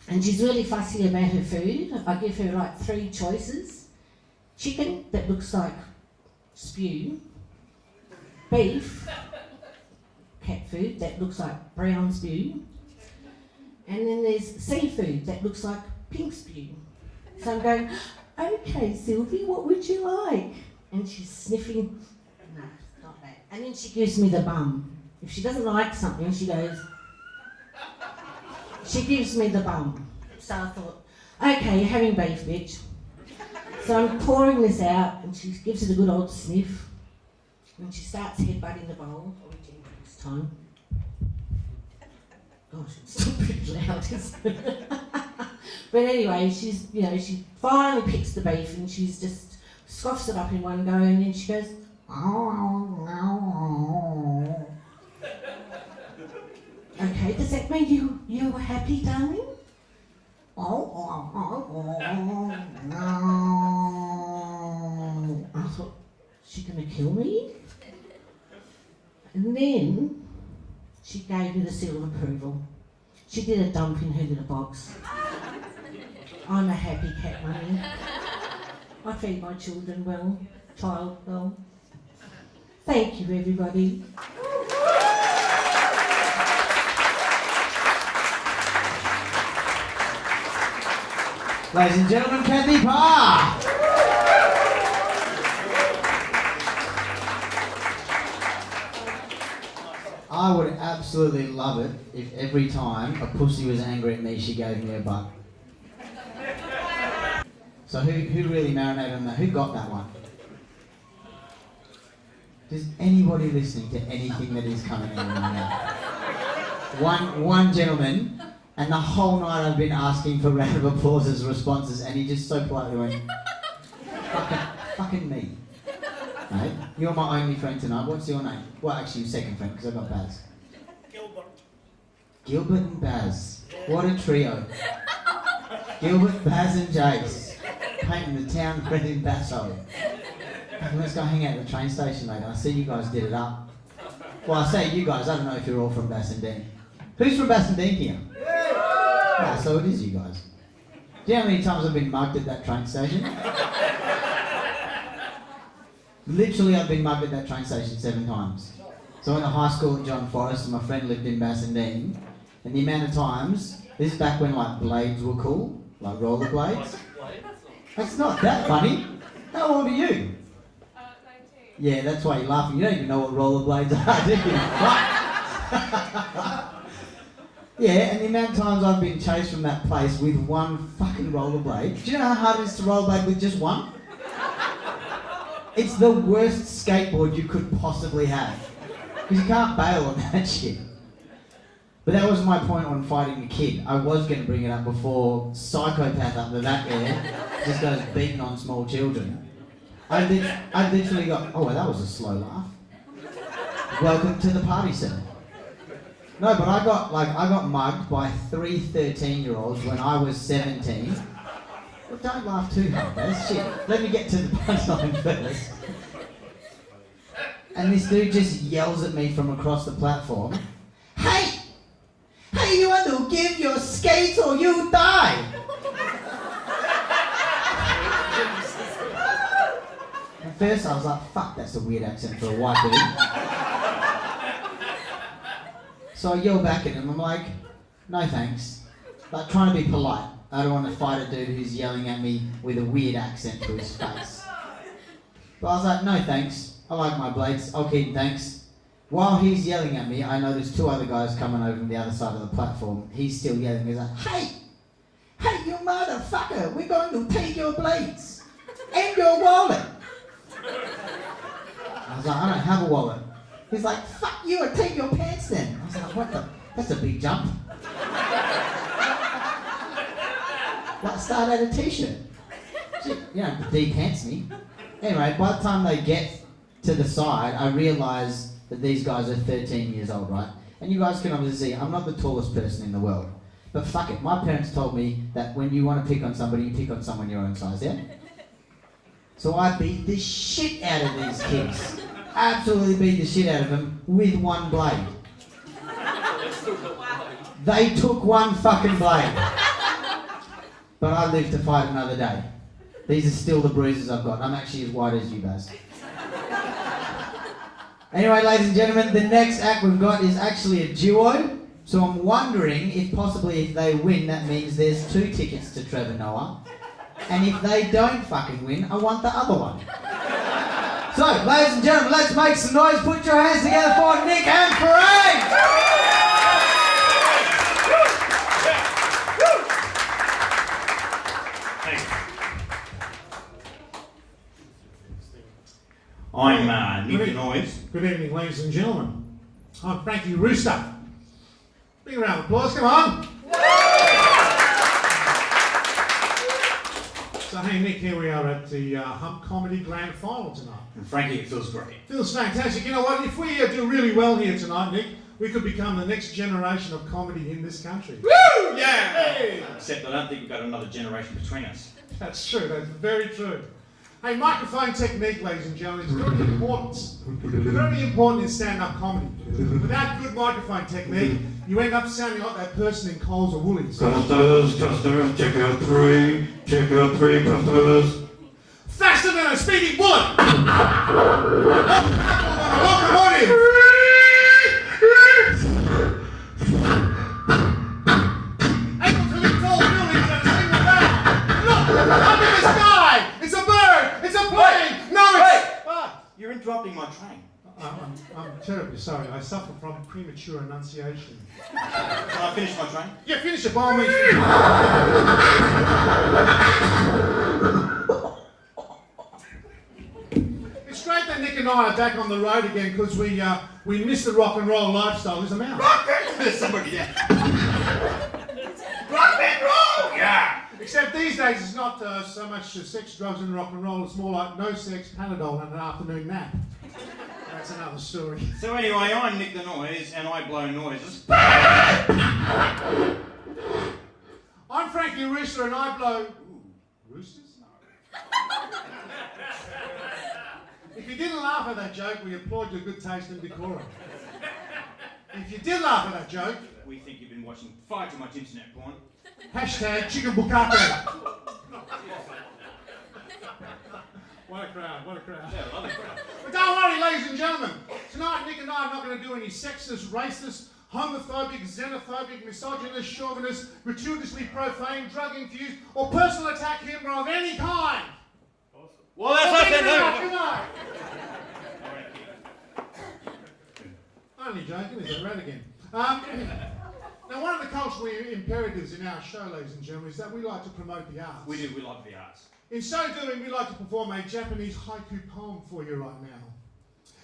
and she's really fussy about her food. I give her like 3 choices: chicken that looks like spew, beef, cat food that looks like brown spew, and then there's seafood that looks like pink spew. So I'm going, okay, Sylvie, what would you like? And she's sniffing. No, not that. And then she gives me the bum. If she doesn't like something, she goes. She gives me the bum. So I thought, okay, you're having beef, bitch. So I'm pouring this out, and she gives it a good old sniff. And she starts headbutting the bowl. Oh, this time. Gosh, it's still pretty loud, isn't it? But anyway, she finally picks the beef and she's just scoffs it up in one go, and then she goes, okay, does that mean you were happy, darling? I thought, is she gonna kill me? And then she gave me the seal of approval. She did a dump in her little box. I'm a happy cat mummy. I feed my children well, child well. Thank you, everybody. Ladies and gentlemen, Kathy Parr. I would absolutely love it if every time a pussy was angry at me, she gave me a butt. So who really marinated on that? Who got that one? Does anybody listening to anything that is coming out of my mouth? One gentleman, and the whole night I've been asking for round of applause as responses, and he just so politely went, fucking me. Mate, you're my only friend tonight. What's your name? Well, actually, your second friend, because I've got Baz. Gilbert and Baz. What a trio. Gilbert, Baz and Jace. Painting the town red in Basso. Let's go hang out at the train station later. I see you guys did it up. Well, I say you guys, I don't know if you're all from Bassendean. Who's from Bassendean here? Yeah, so it is you guys. Do you know how many times I've been mugged at that train station? Literally, I've been mugged at that train station 7 times. So I went to high school at John Forrest, and my friend lived in Bassendean. And the amount of times, this is back when like blades were cool, like roller blades. That's not that funny. How old are you? 19. Yeah, that's why you're laughing. You don't even know what rollerblades are, do you? Yeah, and the amount of times I've been chased from that place with one fucking rollerblade. Do you know how hard it is to rollerblade with just one? It's the worst skateboard you could possibly have. Because you can't bail on that shit. But that was my point on fighting a kid. I was going to bring it up before psychopath up the back there just goes beating on small children. I literally got, oh well, that was a slow laugh. Welcome to the party centre. No, but I got mugged by 3 13-year-olds when I was 17. Well, don't laugh too hard, that's shit. Let me get to the punchline first. And this dude just yells at me from across the platform. Hey! Hey, you want to give your skates or you die? At first I was like, fuck, that's a weird accent for a white dude. So I yell back at him, I'm like, no thanks. Like, trying to be polite. I don't want to fight a dude who's yelling at me with a weird accent to his face. But I was like, no thanks. I like my blades. I'll keep thanks. While he's yelling at me, I noticed 2 other guys coming over from the other side of the platform. He's still yelling. He's like, hey! Hey, you motherfucker! We're going to take your blades! And your wallet! I was like, I don't have a wallet. He's like, fuck you and take your pants then! I was like, what the? That's a big jump. Like start out a t-shirt. Shit, you know, de-pants me. Anyway, by the time they get to the side, I realise that these guys are 13 years old, right? And you guys can obviously see, I'm not the tallest person in the world. But fuck it, my parents told me that when you want to pick on somebody, you pick on someone your own size, yeah? So I beat the shit out of these kids. Absolutely beat the shit out of them with one blade. They took one fucking blade. But I live to fight another day. These are still the bruises I've got. I'm actually as white as you guys. Anyway, ladies and gentlemen, the next act we've got is actually a duo. So I'm wondering if possibly if they win, that means there's 2 tickets to Trevor Noah. And if they don't fucking win, I want the other one. So, ladies and gentlemen, let's make some noise. Put your hands together for Nick and Parade! I'm Nick the Noise. Good evening, ladies and gentlemen. I'm Frankie Rooster. Big round of applause, come on. So, hey Nick, here we are at the Hump Comedy Grand Final tonight. And frankly, it feels great. Feels fantastic. You know what, if we do really well here tonight, Nick, we could become the next generation of comedy in this country. Woo! Yeah! Hey. Except I don't think we've got another generation between us. That's true, that's very true. Hey, microphone technique, ladies and gentlemen, is very important. Very important in stand-up comedy. Without good microphone technique, you end up sounding like that person in Coles or Woolies. Customers, check out 3, customers. Faster than a speeding bullet! Locomotive! Able to lift tall buildings in a single bound. Look! Up in the sky! It's a bird! It's a plane! No, it's... Ah. You're interrupting my train. I'm terribly sorry. I suffer from premature enunciation. Can I finish my train? Yeah, finish it, by all means. It's great that Nick and I are back on the road again because we miss the rock and roll lifestyle. There's a mouse. There's somebody there. Rock and roll! Yeah! Except these days it's not so much sex, drugs and rock and roll. It's more like no sex, Panadol and an afternoon nap. That's another story. So anyway, I'm Nick the Noise, and I blow noises. I'm Frankie Rooster and I blow... Ooh, roosters? If you didn't laugh at that joke, we applaud your good taste and decorum. If you did laugh at that joke... We think you've been watching far too much internet porn. Hashtag chicken bukkake. What a crowd, what a crowd. Yeah, love the crowd. But don't worry, ladies and gentlemen. Tonight, Nick and I are not going to do any sexist, racist, homophobic, xenophobic, misogynist, chauvinist, gratuitously profane, drug-infused, or personal attack humour of any kind. Awesome. Well, that's what I said. Good night. Only joking, is it? Right again. Now, one of the cultural imperatives in our show, ladies and gentlemen, is that we like to promote the arts. We do, we love the arts. In so doing, we like to perform a Japanese haiku poem for you right now.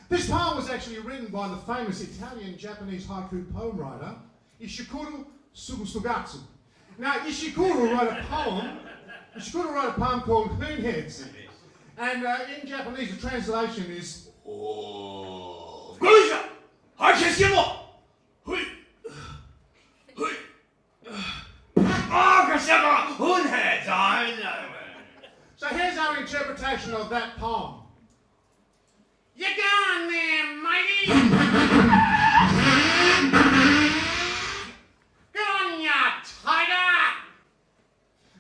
This poem was actually written by the famous Italian-Japanese haiku poem writer, Ishikuro Sugusugatsu. Now, Ishikuro wrote a poem called Hoonheads. And in Japanese, the translation is... Oh. So here's our interpretation of that poem. You gone there, mighty! Get on ya, tiger!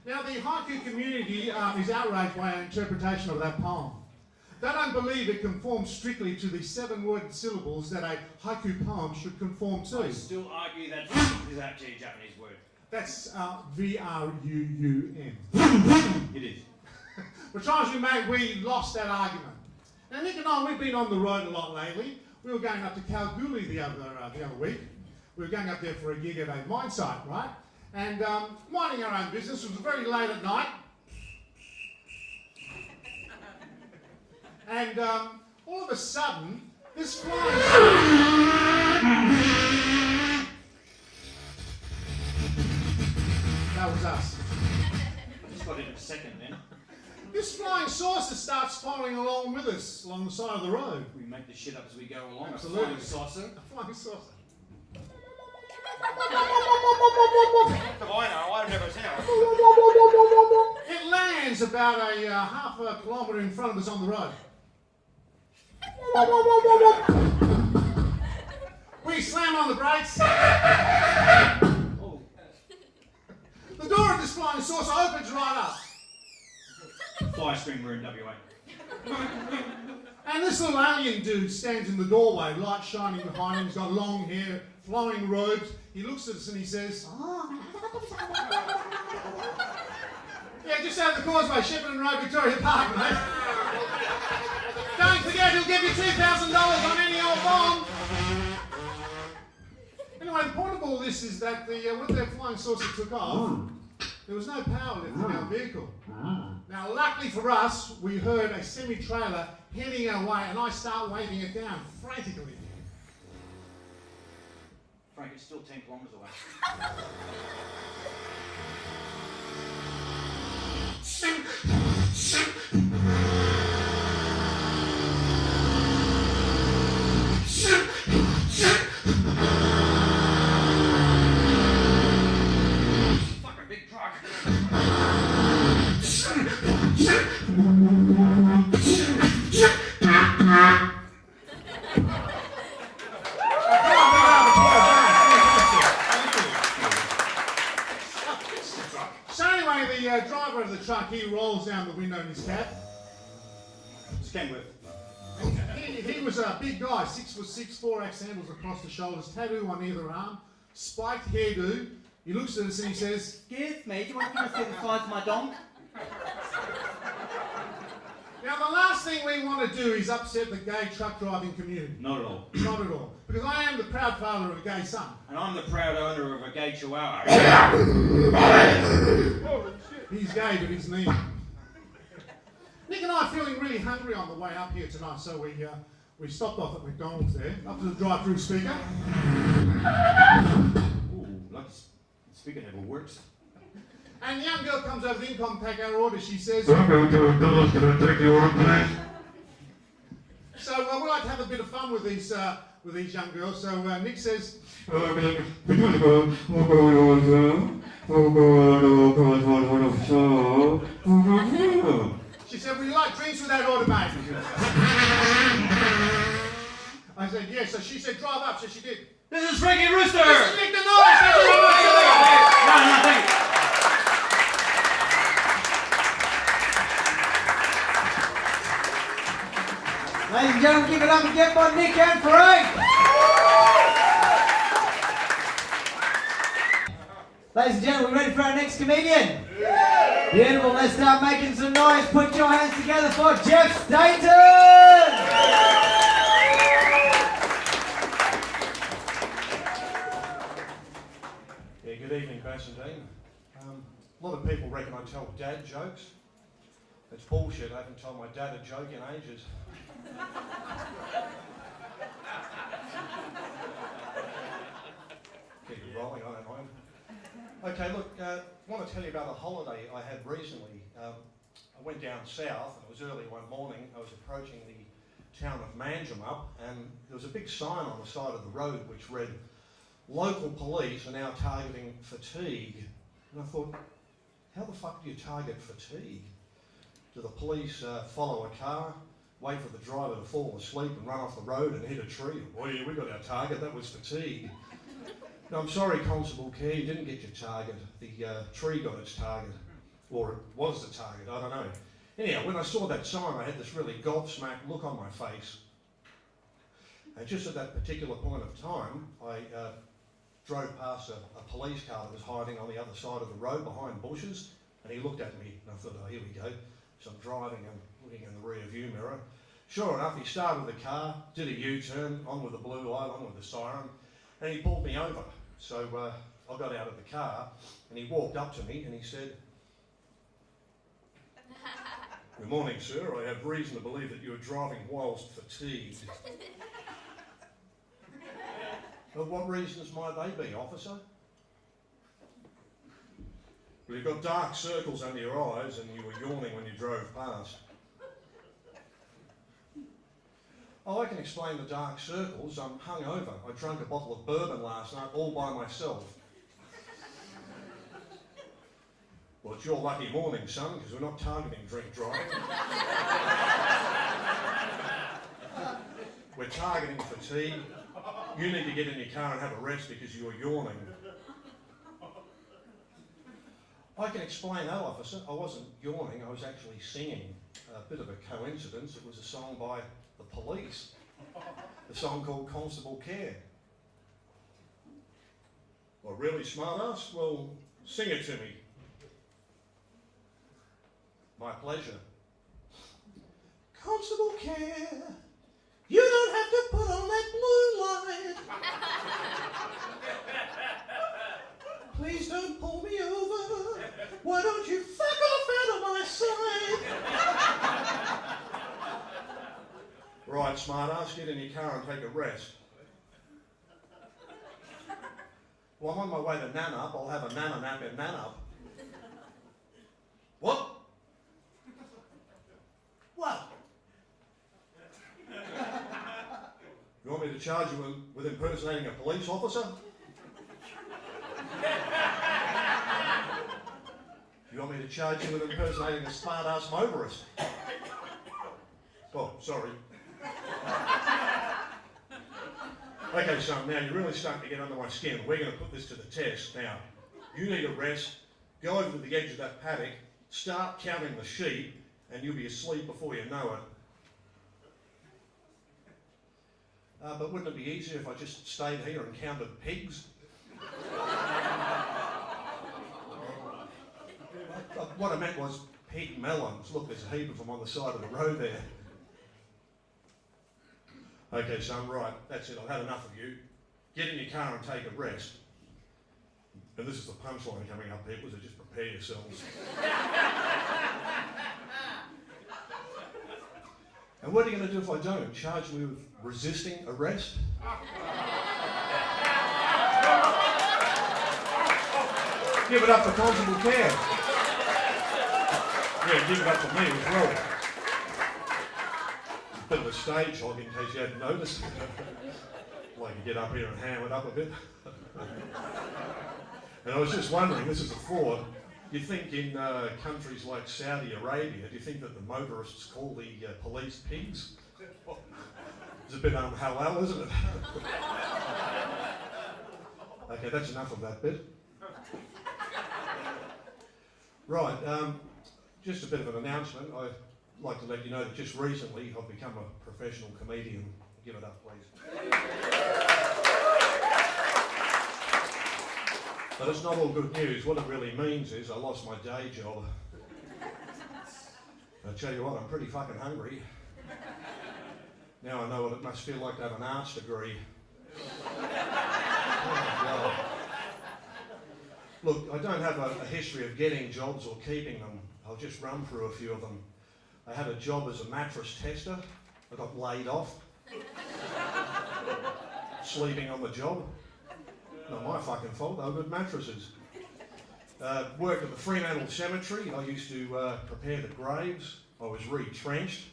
Now the haiku community is outraged by our interpretation of that poem. They don't believe it conforms strictly to the 7-word syllables that a haiku poem should conform to. I still argue that is actually a Japanese word. That's V-R-U-U-M. It is. But times we made, we lost that argument. Now Nick and I, we've been on the road a lot lately. We were going up to Kalgoorlie the other week. We were going up there for a gig at a mine site, right? And minding our own business. It was very late at night. And all of a sudden, this flying... That was us. got in a second then. This flying saucer starts following along with us along the side of the road. We make this shit up as we go along. Absolutely. A flying saucer. A flying saucer. Have I know? I've never seen it. It lands about a half a kilometre in front of us on the road. We slam on the brakes. Oh. The door of this flying saucer opens right up. Fly screen, we're in WA. And this little alien dude stands in the doorway, light shining behind him. He's got long hair, flowing robes. He looks at us and he says, yeah, just out of the causeway, Shepparton Road, Victoria Park, mate. Don't forget, he'll give you $2,000 on any old bomb. Anyway, the point of all this is that when their flying saucer took off, there was no power left in our vehicle. Now, luckily for us, we heard a semi-trailer heading our way, and I start waving it down frantically. Frank, it's still 10 kilometres away. Fucking big truck. So anyway, the driver of the truck, he rolls down the window in his cab. Scanworth. He was a big guy, 6'6", 4-axe sandals across the shoulders, tattoo on either arm, spiked hairdo. He looks at us and he says, Excuse me, do you want to give me the size of my donk? now the last thing we want to do is upset the gay truck driving community. Not at all. Not at all. Because I am the proud father of a gay son. And I'm the proud owner of a gay chihuahua. He's gay, but he's neat. Nick and I are feeling really hungry on the way up here tonight, so we stopped off at McDonald's there, up to the drive-through speaker. Ooh, lucky speaker never works. And the young girl comes over the income to take our order. She says, Welcome to McDonald's. Can I take your order, please? so we like to have a bit of fun with these young girls. So Nick says, she said, "Would you like drinks with that order, mate?" I said, "yes." So she said, "Drive up." So she did. This is Frankie Rooster! This is Nick the Noise. Thank you very much. No, thank you. Ladies and gentlemen, give it up again for Nick and Frank. Ladies and gentlemen, we ready for our next comedian? Yeah. Beautiful, let's start making some noise. Put your hands together for Jeff Staten. Yeah, good evening, Constantine. A lot of people reckon I tell dad jokes. It's bullshit. I haven't told my dad a joke in ages. Keep it rolling, I don't mind. Okay, look, I want to tell you about a holiday I had recently. I went down south, and it was early one morning. I was approaching the town of Manjimup, and there was a big sign on the side of the road which read, "Local police are now targeting fatigue." And I thought, how the fuck do you target fatigue? Do the police follow a car, wait for the driver to fall asleep and run off the road and hit a tree? Oh yeah, we got our target, that was fatigue. No, I'm sorry, Constable Kerr, you didn't get your target. The tree got its target. Or it was the target, I don't know. Anyhow, when I saw that sign, I had this really gobsmacked look on my face. And just at that particular point of time, I drove past a police car that was hiding on the other side of the road behind bushes, and he looked at me, and I thought, oh, here we go. So I'm driving and looking in the rear view mirror. Sure enough, he started the car, did a U-turn, on with the blue light, on with the siren, and he pulled me over. So I got out of the car, and he walked up to me, and he said, "Good morning, sir. I have reason to believe that you are driving whilst fatigued." But what reasons might they be, officer? Well, you've got dark circles under your eyes and you were yawning when you drove past. Oh, I can explain the dark circles. I'm hungover. I drank a bottle of bourbon last night all by myself. Well, it's your lucky morning, son, because we're not targeting drink driving. We're targeting fatigue. You need to get in your car and have a rest because you're yawning. I can explain that, officer. I wasn't yawning, I was actually singing. A bit of a coincidence. It was a song by the Police. A song called Constable Care. Well, really, smartass? Well, sing it to me. My pleasure. Constable Care, you don't have to put on that blue light. Please don't pull me over. Why don't you fuck off out of my sight? Right, smartass, get in your car and take a rest. Well, I'm on my way to Nannup. I'll have a nana nap in Nannup. What? What? You want me to charge you with impersonating a police officer? You want me to charge you with impersonating a smart-ass motorist? Oh, sorry. Okay, son, now you're really starting to get under my skin. We're going to put this to the test. Now, you need a rest. Go over to the edge of that paddock, start counting the sheep, and you'll be asleep before you know it. But wouldn't it be easier if I just stayed here and counted pigs? What I meant was pig melons. Look, there's a heap of them on the side of the road there. Okay, son, right, that's it. I've had enough of you. Get in your car and take a rest. And this is the punchline coming up, people, so just prepare yourselves. And what are you going to do if I don't? Charge me with resisting arrest? Give it up for Constable Care. Yeah, give it up for me as well. A bit of a stage hog in case you hadn't noticed. Like you get up here and ham it up a bit. And I was just wondering, this is a thought, you think in countries like Saudi Arabia, do you think that the motorists call the police pigs? It's a bit halal, isn't it? Okay, that's enough of that bit. Right, just a bit of an announcement. I'd like to let you know that just recently I've become a professional comedian. Give it up, please. But it's not all good news. What it really means is I lost my day job. I tell you what, I'm pretty fucking hungry. Now I know what it must feel like to have an arts degree. Oh, God. Look, I don't have a history of getting jobs or keeping them. I'll just run through a few of them. I had a job as a mattress tester. I got laid off. Sleeping on the job. Not my fucking fault, they were good mattresses. Worked at the Fremantle Cemetery. I used to prepare the graves. I was retrenched.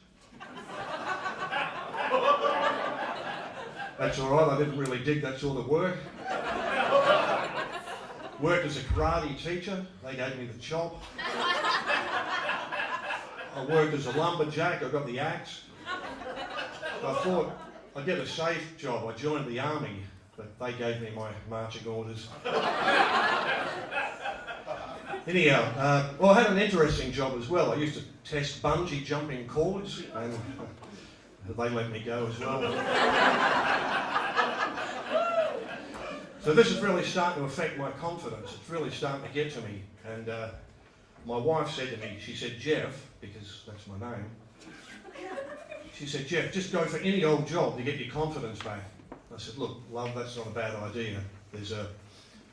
That's alright, I didn't really dig that sort of work. Worked as a karate teacher. They gave me the chop. I worked as a lumberjack. I got the axe. I thought I'd get a safe job. I joined the army. But they gave me my marching orders. Anyhow, well, I had an interesting job as well. I used to test bungee jumping cords, and they let me go as well. So this is really starting to affect my confidence. It's really starting to get to me. And my wife said to me, she said, Jeff, because that's my name, she said, Jeff, just go for any old job to get your confidence back. I said, look, love, that's not a bad idea. There's a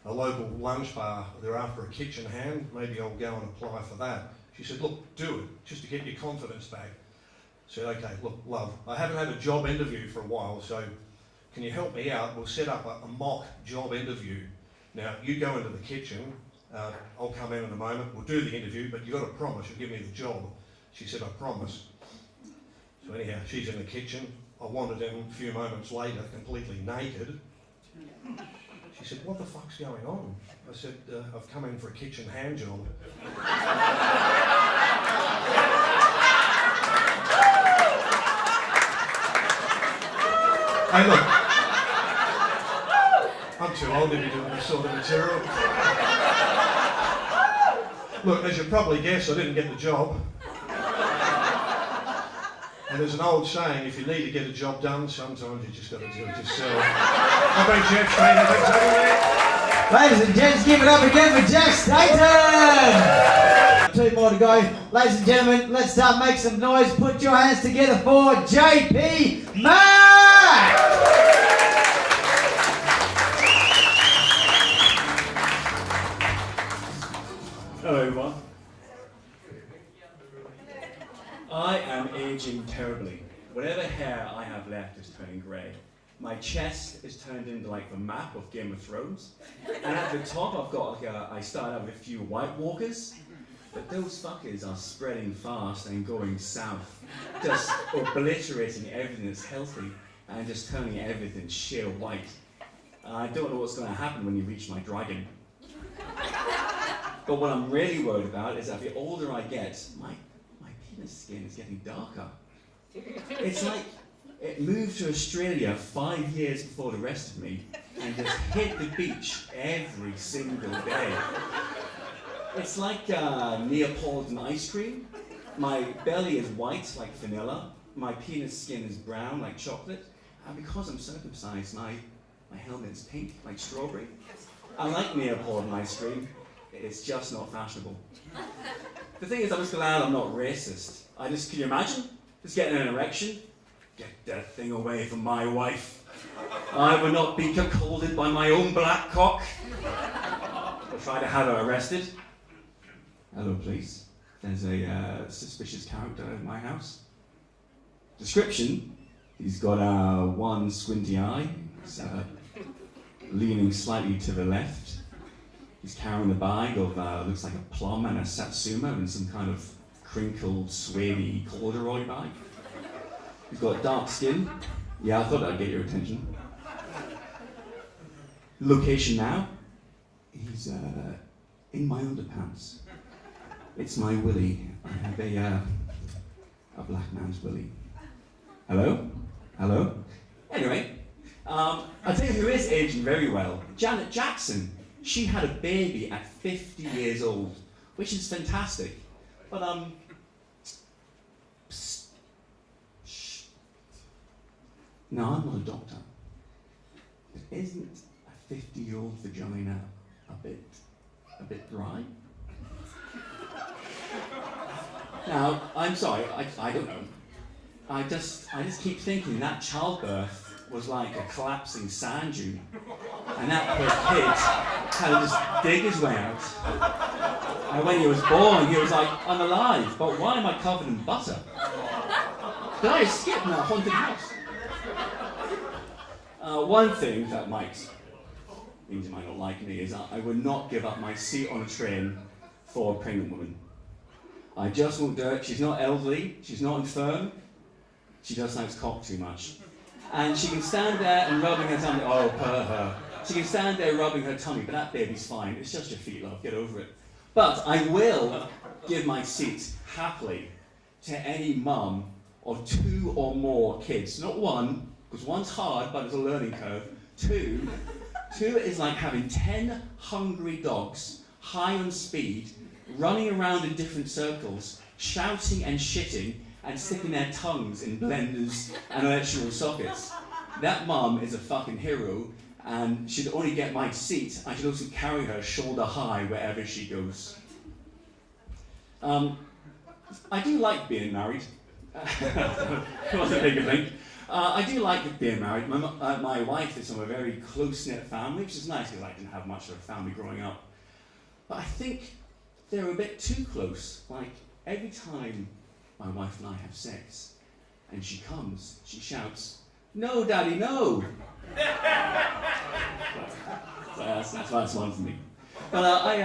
local lunch bar. They're after a kitchen hand. Maybe I'll go and apply for that. She said, look, do it, just to get your confidence back. I said, okay, look, love, I haven't had a job interview for a while, so can you help me out? We'll set up a mock job interview. Now, you go into the kitchen, I'll come in a moment, we'll do the interview, but you've got to promise you'll give me the job. She said, I promise. So anyhow, she's in the kitchen. I wandered in a few moments later, completely naked. She said, what the fuck's going on? I said, I've come in for a kitchen hand job. Hey, look. I'm too old to be doing this sort of material. Look, as you probably guessed, I didn't get the job. And there's an old saying, if you need to get a job done, sometimes you just got to do it yourself. I've been Jeff Staten. Ladies and gents, give it up again for Jeff Staten! 2 more to go. Ladies and gentlemen, let's start make some noise. Put your hands together for JP Mack! Hello everyone. I am aging terribly. Whatever hair I have left is turning grey. My chest is turned into like the map of Game of Thrones. And at the top I've got like I started out with a few White Walkers, but those fuckers are spreading fast and going south, just obliterating everything that's healthy and just turning everything sheer white. I don't know what's going to happen when you reach my dragon. But what I'm really worried about is that the older I get, my penis skin is getting darker. It's like it moved to Australia 5 years before the rest of me and just hit the beach every single day. It's like Neapolitan ice cream. My belly is white like vanilla. My penis skin is brown like chocolate. And because I'm circumcised, my helmet is pink like strawberry. I like Neapolitan ice cream. It's just not fashionable. The thing is, I'm just glad I'm not racist. Can you imagine? Just getting an erection? Get that thing away from my wife. I will not be cuckolded by my own black cock. I'll try to have her arrested. Hello, police. There's a suspicious character in my house. Description: he's got one squinty eye. He's leaning slightly to the left. He's carrying a bag of, looks like a plum and a satsuma and some kind of crinkled, suede corduroy bag. He's got dark skin. Yeah, I thought that'd get your attention. Location now. He's in my underpants. It's my willy. I have a black man's willy. Hello? Hello? Anyway, I'll tell you who is aging very well. Janet Jackson. She had a baby at 50 years old, which is fantastic. But, psst. Shh. No, I'm not a doctor. But isn't a 50-year-old vagina a bit dry? Now, I'm sorry, I don't know. I just keep thinking that childbirth was like a collapsing sand dune. And that poor kid had to just dig his way out. And when he was born, he was like, I'm alive, but why am I covered in butter? Did I escape from that haunted house? One thing that means you might not like me is I would not give up my seat on a train for a pregnant woman. I just won't do it. She's not elderly, she's not infirm, she just likes cock too much. And she can stand there and rubbing her tummy. Oh, per her. She can stand there rubbing her tummy, but that baby's fine. It's just your feet, love. Get over it. But I will give my seat happily to any mum of 2 or more kids. Not one, because one's hard, but it's a learning curve. 2 is like having 10 hungry dogs, high on speed, running around in different circles, shouting and shitting, and sticking their tongues in blenders and electrical sockets. That mum is a fucking hero, and she'd only get my seat. I should also carry her shoulder high wherever she goes. I do like being married. It wasn't a big thing. I do like being married. My wife is from a very close-knit family, which is nice because I didn't have much of a family growing up. But I think they're a bit too close. Like, every time my wife and I have sex, and she comes, she shouts, "No, Daddy, no!" So that's one for me. But I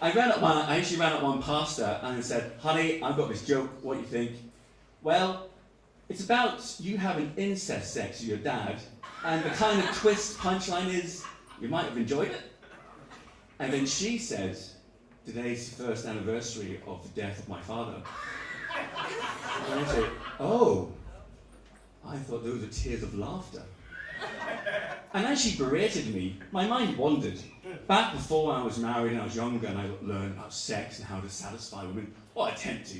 actually ran up one past her and said, "Honey, I've got this joke. What do you think?" Well, it's about you having incest sex with your dad, and the kind of twist punchline is, you might have enjoyed it. And then she said, "Today's the first anniversary of the death of my father." And I said, "Oh, I thought those were tears of laughter." And as she berated me, my mind wandered. Back before I was married and I was younger and I learned about sex and how to satisfy women, or attempt to.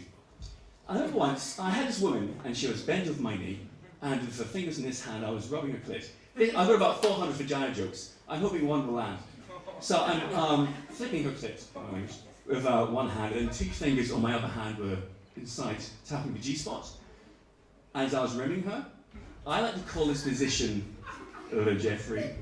I remember once, I had this woman and she was bent over my knee, and with her fingers in this hand, I was rubbing her clit. I've got about 400 vagina jokes. I'm hoping one will land. So I'm flipping her clit with one hand, and 2 fingers on my other hand were inside, tapping the G-spot. As I was rimming her, I like to call this position Le Jeffrey.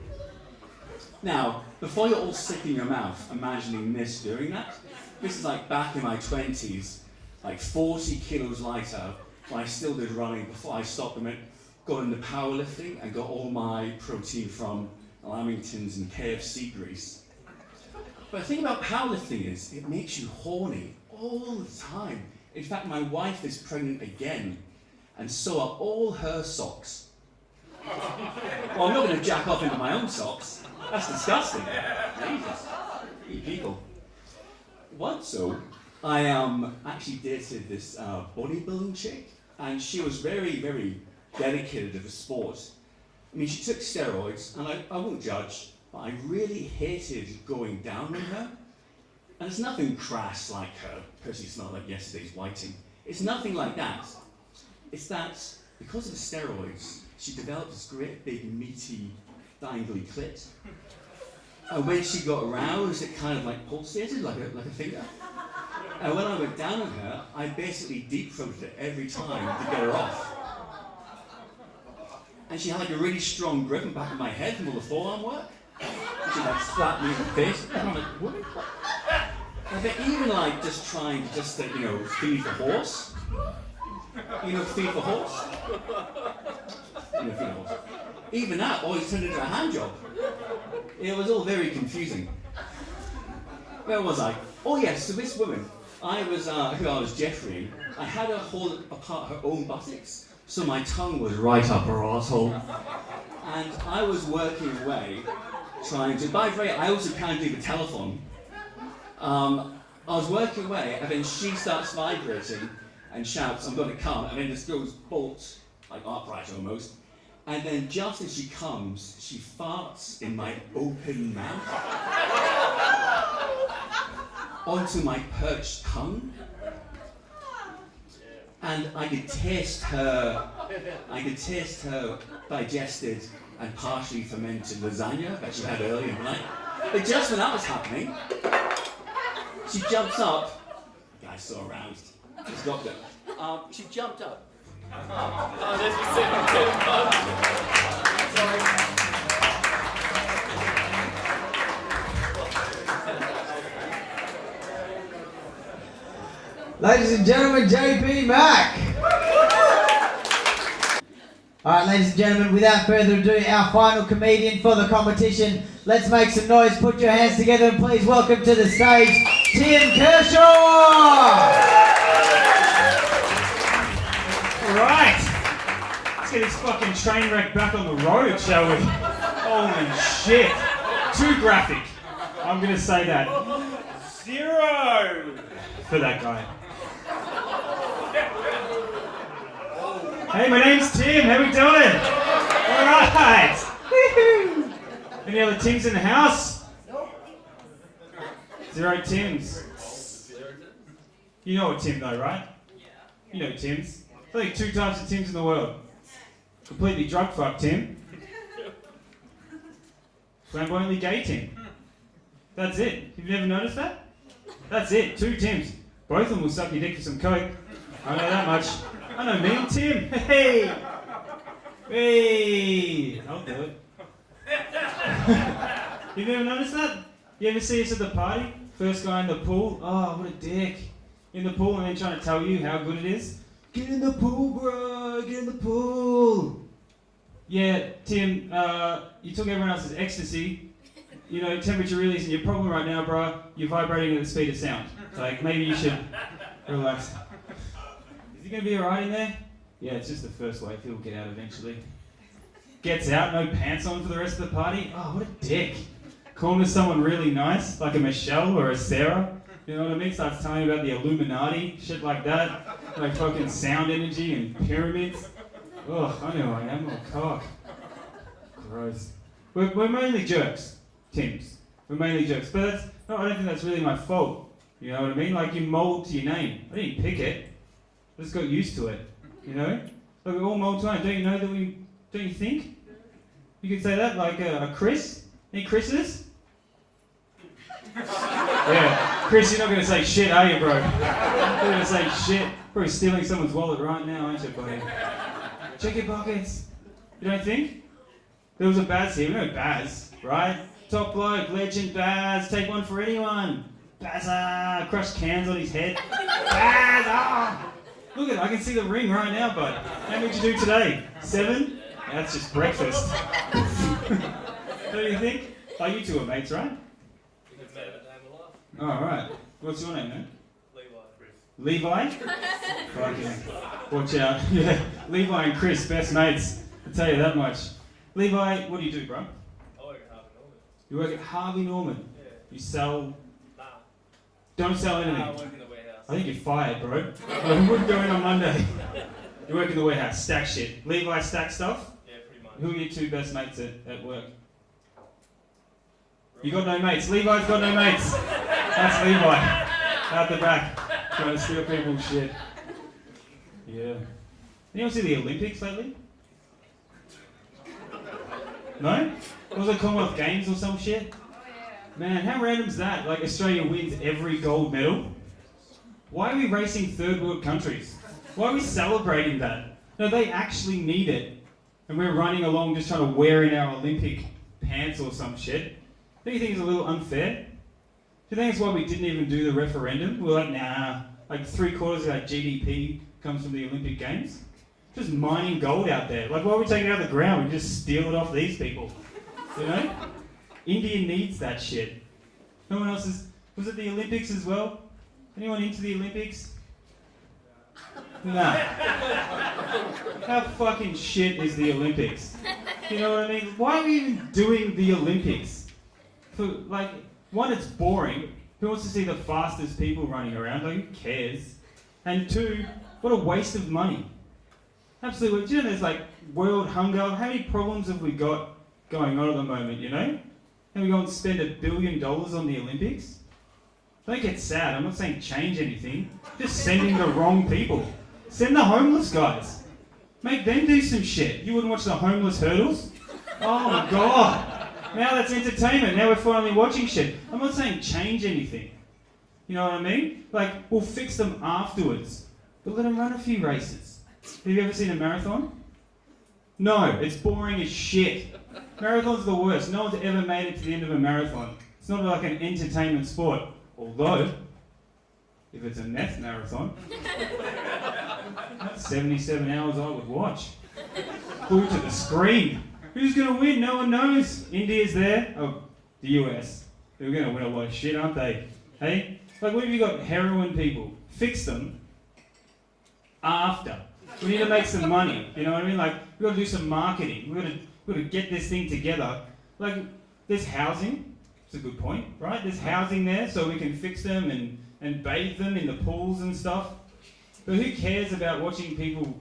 Now, before you're all sick in your mouth imagining this doing that, this is like back in my 20s, like 40 kilos lighter, when I still did running before I stopped and got into powerlifting and got all my protein from Lamingtons and KFC grease. But the thing about powerlifting is, it makes you horny all the time. In fact, my wife is pregnant again, and so are all her socks. Well, I'm not going to jack off into my own socks. That's disgusting. Jesus. You people. Once so, I actually dated this bodybuilding chick, and she was very, very dedicated to the sport. I mean, she took steroids, and I won't judge, but I really hated going down on her. And it's nothing crass like her, because she smelled like yesterday's whiting. It's nothing like that. It's that, because of the steroids, she developed this great big meaty dangly clit. And when she got aroused, it kind of like pulsated like a finger. And when I went down on her, I basically deep-throated it every time to get her off. And she had like a really strong grip on the back of my head from all the forearm work. And she like slapped me in the face. And I'm like, what? And they're even like just trying to feed the horse. Feed the horse? Feed the horse. Even that always turned into a hand job. It was all very confusing. Where was I? Oh yes, so this woman, who I was Jeffreying, I had her hold apart her own buttocks, so my tongue was right up her arsehole. And I was working away, trying to, by the way, I also can't do the telephone. I was working away, and then she starts vibrating and shouts, "I'm going to come," and then this goes bolt, like upright almost. And then just as she comes, she farts in my open mouth onto my perched tongue. And I could taste her digested and partially fermented lasagna that she had earlier in the night. But just when that was happening, she jumps up. The guy's so aroused. Just dropped it. She jumped up. Ladies and gentlemen, JP Mac. Alright, ladies and gentlemen, without further ado, our final comedian for the competition. Let's make some noise, put your hands together, and please welcome to the stage, Tim Kershaw! Alright, let's get this fucking train wreck back on the road, shall we? Holy shit. Too graphic. I'm gonna say that. 0 for that guy. Hey, my name's Tim. How we doing? Alright. Woohoo. Any other Tims in the house? 0 Tims. You know a Tim though, right? You know Tims. There's only 2 types of Tims in the world. Completely drug fucked Tim. Flamboyantly gay Tim. That's it. You've never noticed that? That's it. 2 Tims. Both of them will suck your dick for some coke. I know that much. I know me and Tim. Hey! Hey! I'll do it. You've never noticed that? You ever see us at the party? First guy in the pool. Oh, what a dick. In the pool and then trying to tell you how good it is. Get in the pool, bro. Get in the pool. Yeah, Tim, you took everyone else's ecstasy. you know, temperature really isn't your problem right now, bro. You're vibrating at the speed of sound. Like, maybe you should relax. Is he going to be alright in there? Yeah, it's just the first wave. He'll get out eventually. Gets out, no pants on for the rest of the party. Oh, what a dick. Calling to someone really nice, like a Michelle or a Sarah. You know what I mean? Starts telling about the Illuminati, shit like that. Like fucking sound energy and pyramids. Ugh, I know I am. Oh, cock. Gross. We're mainly jerks, Tims. We're mainly jerks. But that's, no, I don't think that's really my fault. You know what I mean? Like, you mould to your name. I didn't pick it. I just got used to it. You know? Like, we all mould to our name. Don't you know that we... Don't you think? You could say that, like a Chris? Any Chris's? Yeah. Chris, you're not going to say shit, are you, bro? You're going to say shit. Probably stealing someone's wallet right now, aren't you, buddy? Check your pockets. You don't think? There was a Baz here. We know Baz, right? Top bloke, legend Baz. Take one for anyone. Baz, crushed cans on his head. Baz, ah! Look at it, I can see the ring right now, bud. How many did you do today? 7? That's just breakfast. Don't you think? Oh, you two are mates, right? Oh, alright. What's your name, man? Levi? Fucking. Watch out. Yeah. Levi and Chris, best mates. I'll tell you that much. Levi, what do you do, bro? I work at Harvey Norman. You work at Harvey Norman? Yeah. You sell... Nah. Don't sell anything? I work in the warehouse. I think you're fired, bro. I wouldn't go in on Monday. You work in the warehouse, stack shit. Levi stack stuff? Yeah, pretty much. Who are your two best mates at work? You got no mates. Levi's got no mates. That's Levi. Out the back. Trying to steal people's shit. Yeah. Anyone see the Olympics lately? No? Was it Commonwealth Games or some shit? Man, how random's that? Like, Australia wins every gold medal? Why are we racing third world countries? Why are we celebrating that? No, they actually need it. And we're running along just trying to wear in our Olympic pants or some shit. Don't you think it's a little unfair? Do you think it's why we didn't even do the referendum? We're like, nah, like 3/4 of our GDP comes from the Olympic Games. Just mining gold out there. Like, why are we taking it out of the ground? We just steal it off these people. You know? India needs that shit. No one else is... Was it the Olympics as well? Anyone into the Olympics? Nah. How fucking shit is the Olympics? You know what I mean? Why are we even doing the Olympics? For, like, one, it's boring. Who wants to see the fastest people running around? Like, who cares? And 2, what a waste of money. Absolutely. Do you know there's like world hunger? How many problems have we got going on at the moment, you know? And we go and spend $1 billion on the Olympics? Don't get sad. I'm not saying change anything. Just sending the wrong people. Send the homeless guys. Make them do some shit. You wouldn't watch the homeless hurdles? Oh my god. Now that's entertainment. Now we're finally watching shit. I'm not saying change anything. You know what I mean? Like, we'll fix them afterwards. But let them run a few races. Have you ever seen a marathon? No, it's boring as shit. Marathons are the worst. No one's ever made it to the end of a marathon. It's not like an entertainment sport. Although, if it's a meth marathon, that's 77 hours I would watch. Glued to the screen. Who's going to win? No one knows. India's there. Oh, the US. They're going to win a lot of shit, aren't they? Hey? Like, what have you got? Heroin people. Fix them after. We need to make some money. You know what I mean? Like, we've got to do some marketing. We've got to get this thing together. Like, there's housing. It's a good point, right? There's housing there so we can fix them and bathe them in the pools and stuff. But who cares about watching people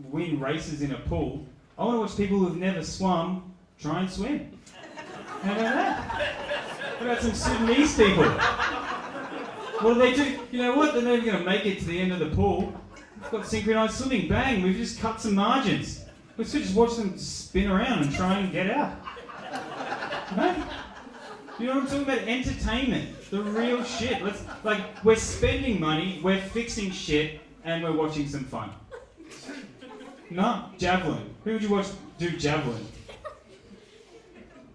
win races in a pool? I want to watch people who've never swum try and swim. How about that? What about some Sudanese people? What do they do? You know what? They're not even going to make it to the end of the pool. We've got synchronised swimming. Bang, we've just cut some margins. Let's just watch them spin around and try and get out. Right? You know what I'm talking about? Entertainment. The real shit. We're spending money, we're fixing shit, and we're watching some fun. No, javelin. Who would you watch do javelin?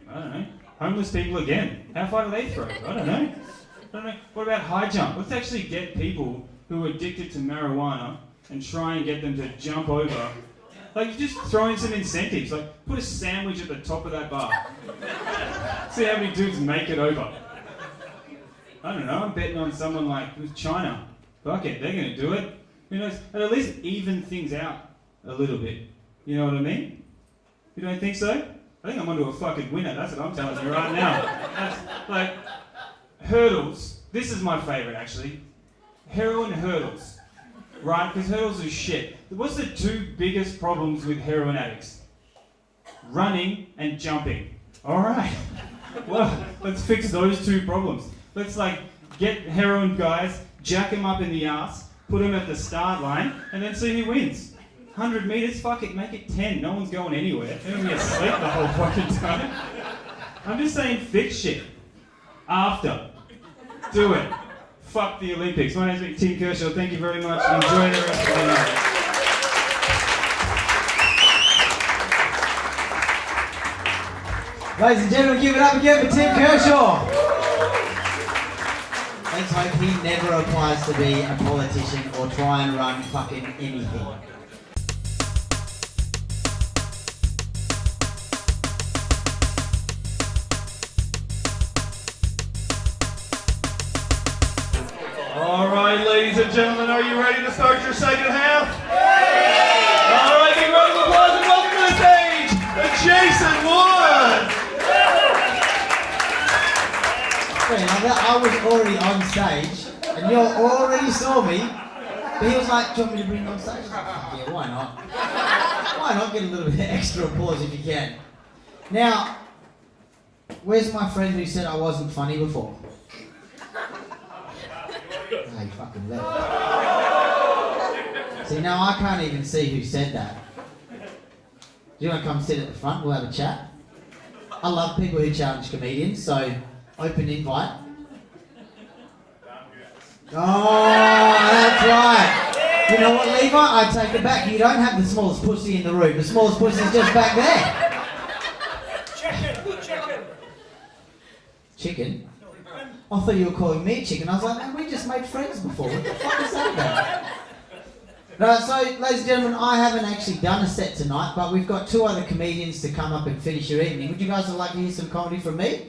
I don't know. Homeless people again. How far do they throw? I don't know. What about high jump? Let's actually get people who are addicted to marijuana and try and get them to jump over Like, you just throw in some incentives. Like, put a sandwich at the top of that bar. See how many dudes make it over. I don't know, I'm betting on someone like with China. Fuck it, they're gonna do it. Who knows? And at least even things out a little bit. You know what I mean? You don't think so? I think I'm onto a fucking winner, that's what I'm telling you right now. That's like, hurdles. This is my favourite actually. Heroin hurdles. Right? Because hurdles are shit. What's the two biggest problems with heroin addicts? Running and jumping. Alright. Well, let's fix those two problems. Let's like get heroin guys, jack them up in the ass, put them at the start line, and then see who wins. 100 metres, fuck it, make it 10. No one's going anywhere. They're gonna be asleep the whole fucking time. I'm just saying fix shit. After. Do it. Fuck the Olympics. My name's Tim Kershaw. Thank you very much. Enjoy the rest of the night. Ladies and gentlemen, give it up again for Tim Kershaw. Let's hope he never applies to be a politician or try and run fucking anything. All right, ladies and gentlemen, are you ready to start your second half? All right, big round of applause and welcome to the stage, Jason Wood. I was already on stage, and you already saw me, but he was like, do you want me to bring you on stage? I was like, fuck yeah, why not? Why not get a little bit of extra applause if you can? Now, where's my friend who said I wasn't funny before? Ah, you fucking left. See, now I can't even see who said that. Do you want to come sit at the front? We'll have a chat. I love people who challenge comedians, so open invite. Oh, that's right. You know what, Levi? I take it back. You don't have the smallest pussy in the room. The smallest pussy is just back there. Chicken? I thought you were calling me chicken. I was like, man, we just made friends before. What the fuck is that about? No, so, ladies and gentlemen, I haven't actually done a set tonight, but we've got two other comedians to come up and finish your evening. Would you guys like to hear some comedy from me?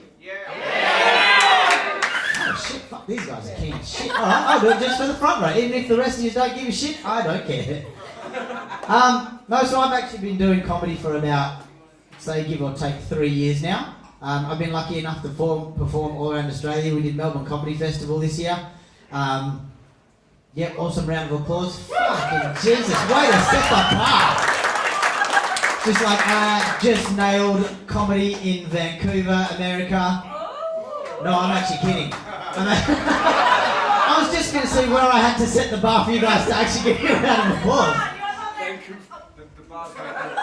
Oh shit, fuck, these guys are keen as shit. Alright, I'll do it just for the front row. Even if the rest of you don't give a shit, I don't care. No, so I've actually been doing comedy for about, say, give or take 3 years now. I've been lucky enough to perform all around Australia. We did Melbourne Comedy Festival this year. Yep, awesome round of applause. Fucking Jesus, way to step apart. Just like I just nailed comedy in Vancouver, America. No, I'm actually kidding. I was just going to see where I had to set the bar for you guys to actually give me a round of applause.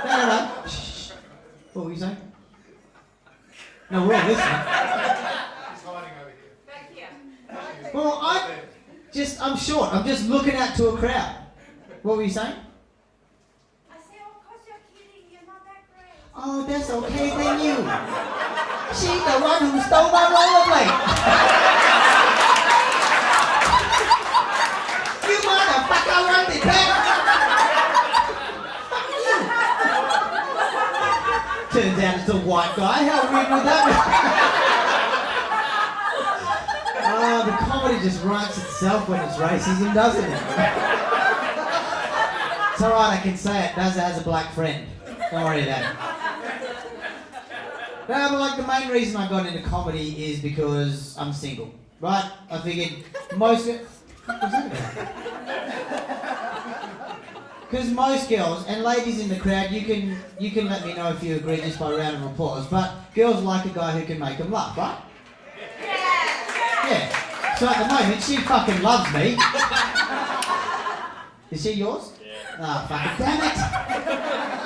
No. Shh. What were you saying? No, we're all listening. Well, I'm short. I'm just looking out to a crowd. What were you saying? I said, of course you're kidding. You're not that great. Oh, that's okay then you. She's the one who stole my rollerblade. You motherfucker, run me back. Turns out it's a white guy. How weird would that be? Oh, the comedy just writes itself when it's racism, doesn't it? It's alright, I can say it. Dazza has a black friend. Don't worry about it. No, but like the main reason I got into comedy is because I'm single, right? I figured because most girls and ladies in the crowd, you can let me know if you agree just by a round of applause. But girls like a guy who can make them laugh, right? Yeah. So at the moment, she fucking loves me. Is she yours? Yeah. Ah, fucking damn it!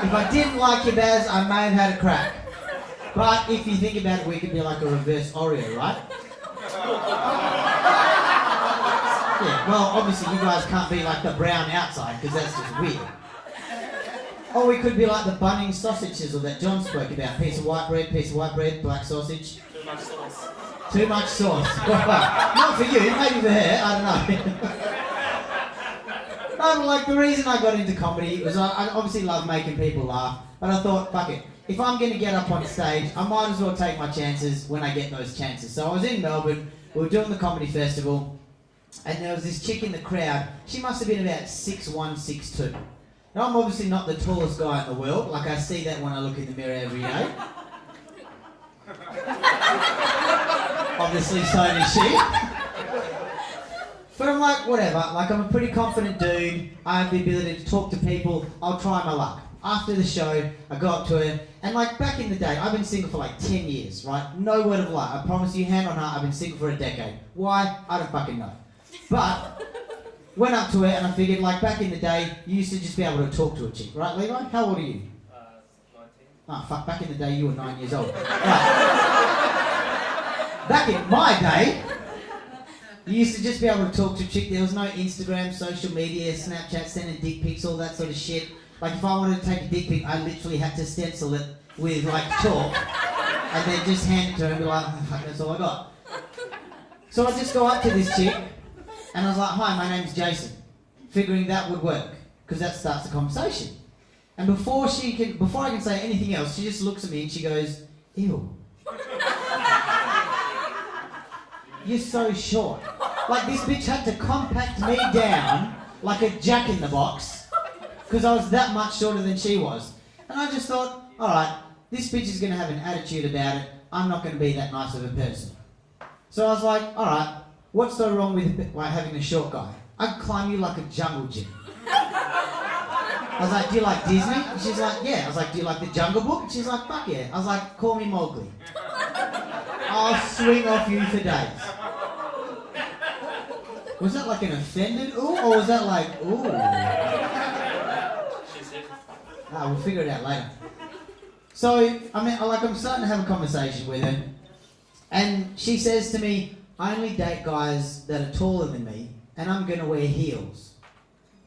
If I didn't like you, Baz, I may have had a crack. But if you think about it, we could be like a reverse Oreo, right? Yeah, well, obviously you guys can't be like the brown outside, because that's just weird. Or we could be like the Bunnings sausage sizzle that John spoke about. Piece of white bread, black sausage. Too much sauce. Too much sauce. Not for you, maybe for her, I don't know. No, but like the reason I got into comedy was I obviously love making people laugh, but I thought, fuck it. If I'm going to get up on stage, I might as well take my chances when I get those chances. So I was in Melbourne, we were doing the comedy festival, and there was this chick in the crowd. She must have been about 6'1", 6'2". Now I'm obviously not the tallest guy in the world, like I see that when I look in the mirror every day. Obviously so does she. But I'm like, whatever, like I'm a pretty confident dude, I have the ability to talk to people, I'll try my luck. After the show, I go up to her, and like back in the day, I've been single for like 10 years, right? No word of lie, I promise you, hand on heart, I've been single for a decade. Why? I don't fucking know. But, went up to her and I figured like back in the day, you used to just be able to talk to a chick, right Levi? How old are you? 19. Oh fuck, back in the day you were 9 years old. Right. Back in my day, you used to just be able to talk to a chick. There was no Instagram, social media, Snapchat, sending dick pics, all that sort of shit. Like if I wanted to take a dick pic, I literally had to stencil it with like chalk and then just hand it to her and be like, oh, fuck, that's all I got. So I just go up to this chick and I was like, hi, my name's Jason. Figuring that would work, because that starts the conversation. And before I can say anything else, she just looks at me and she goes, ew. You're so short. Like this bitch had to compact me down like a jack in the box because I was that much shorter than she was. And I just thought, alright, this bitch is going to have an attitude about it. I'm not going to be that nice of a person. So I was like, alright, what's so wrong with like having a short guy? I'd climb you like a jungle gym. I was like, do you like Disney? And she's like, yeah. I was like, do you like the Jungle Book? And she's like, fuck yeah. I was like, call me Mowgli. I'll swing off you for days. Was that like an offended ooh, or was that like, ooh? We'll figure it out later. So, I mean, I'm starting to have a conversation with her, and she says to me, I only date guys that are taller than me, and I'm going to wear heels.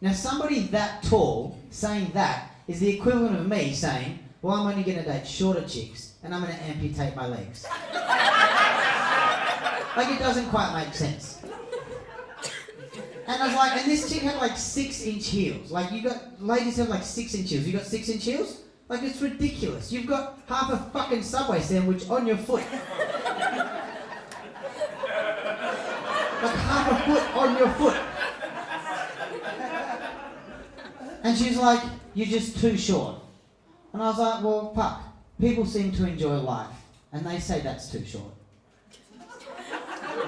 Now, somebody that tall saying that is the equivalent of me saying, well, I'm only going to date shorter chicks, and I'm going to amputate my legs. Like, it doesn't quite make sense. And I was like, and this chick had like 6-inch heels. Like, ladies have like 6-inch heels. You got 6-inch heels? Like, it's ridiculous. You've got half a fucking Subway sandwich on your foot. Like, half a foot on your foot. And she's like, you're just too short. And I was like, well, fuck. People seem to enjoy life. And they say that's too short.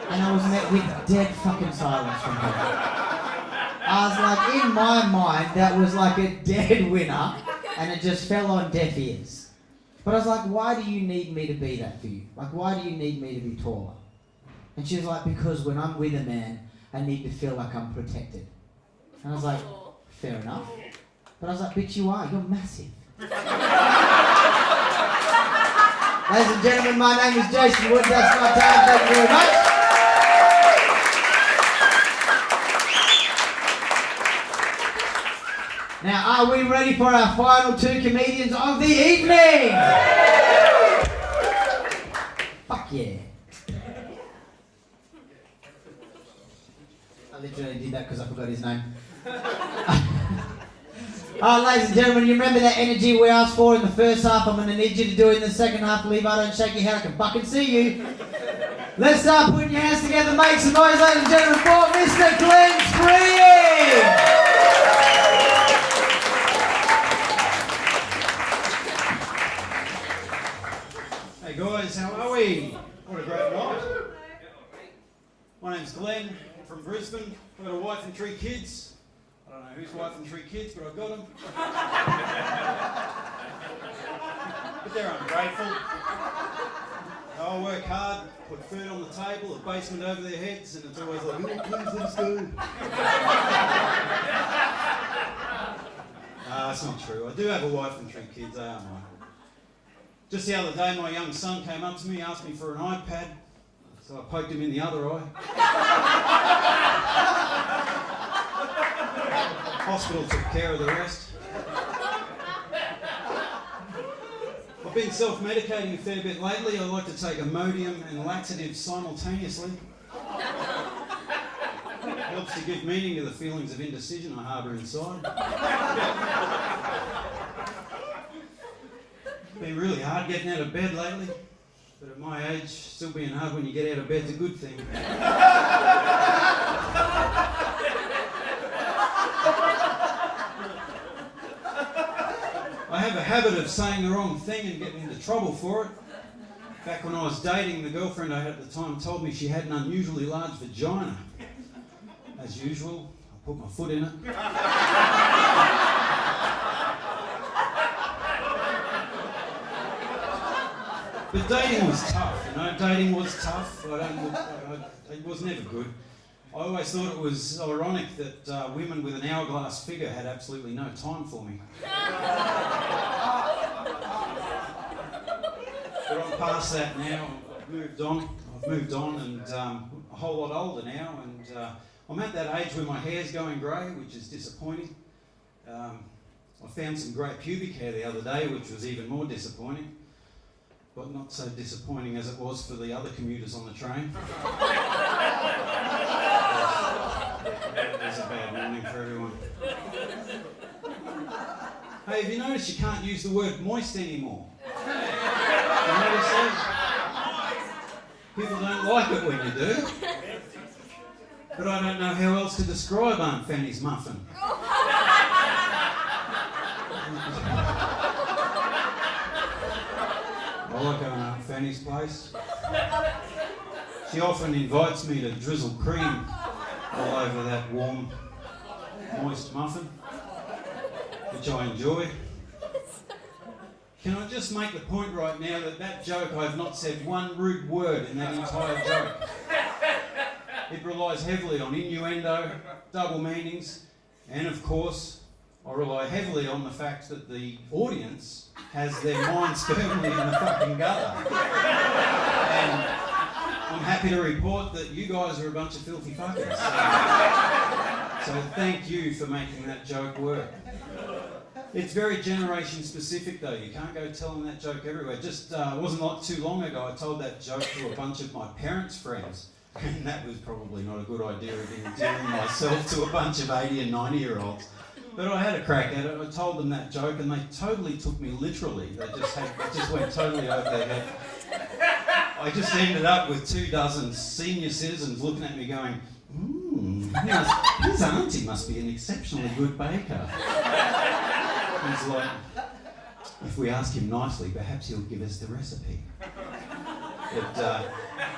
And I was met with dead fucking silence from her. I was like, in my mind, that was like a dead winner, and it just fell on deaf ears. But I was like, why do you need me to be that for you? Like, why do you need me to be taller? And she was like, because when I'm with a man, I need to feel like I'm protected. And I was like, fair enough. But I was like, bitch, you are. You're massive. Ladies and gentlemen, my name is Jason Wood. That's my time. Thank you very much. Now, are we ready for our final two comedians of the evening? Fuck yeah. I literally did that because I forgot his name. Ladies and gentlemen, you remember that energy we asked for in the first half? I'm going to need you to do it in the second half. Levi, don't shake your head, I can fucking see you. Let's start putting your hands together, make some noise, ladies and gentlemen, for Mr. Glenn Spree! Hey guys, how are we? What a great night. My name's Glenn, I'm from Brisbane. I've got a wife and 3 kids. I don't know whose wife and 3 kids, but I've got them. But they're ungrateful. I'll work hard, put food on the table, a basement over their heads, and it's always like, oh, please let us go. That's not true. I do have a wife and 3 kids, they are mine. Just the other day, my young son came up to me, asked me for an iPad, so I poked him in the other eye. Hospital took care of the rest. I've been self-medicating a fair bit lately. I like to take Imodium and laxatives simultaneously. Helps helps to give meaning to the feelings of indecision I harbour inside. It's been really hard getting out of bed lately, but at my age, still being hard when you get out of bed's a good thing. I have a habit of saying the wrong thing and getting into trouble for it. Back when I was dating, the girlfriend I had at the time told me she had an unusually large vagina. As usual, I put my foot in it. But dating was tough, you know, dating was tough. It was never good. I always thought it was ironic that women with an hourglass figure had absolutely no time for me. But I'm past that now. I've moved on and a whole lot older now, and I'm at that age where my hair's going grey, which is disappointing. I found some grey pubic hair the other day, which was even more disappointing, but not so disappointing as it was for the other commuters on the train. It was a bad morning for everyone. Hey, have you noticed you can't use the word moist anymore? You notice that? People don't like it when you do. But I don't know how else to describe Aunt Fanny's muffin. I like going to Aunt Fanny's place. She often invites me to drizzle cream all over that warm, moist muffin, which I enjoy. Can I just make the point right now that joke, I've not said one rude word in that entire joke. It relies heavily on innuendo, double meanings, and of course, I rely heavily on the fact that the audience has their minds firmly in the fucking gutter. And I'm happy to report that you guys are a bunch of filthy fuckers. So thank you for making that joke work. It's very generation specific though. You can't go telling that joke everywhere. Just it wasn't like too long ago I told that joke to a bunch of my parents' friends. And that was probably not a good idea of endearing myself to a bunch of 80 and 90-year-olds. But I had a crack at it. I told them that joke and they totally took me literally. They just went totally over their head. I just ended up with 24 senior citizens looking at me going, his auntie must be an exceptionally good baker. He's like, if we ask him nicely, perhaps he'll give us the recipe. But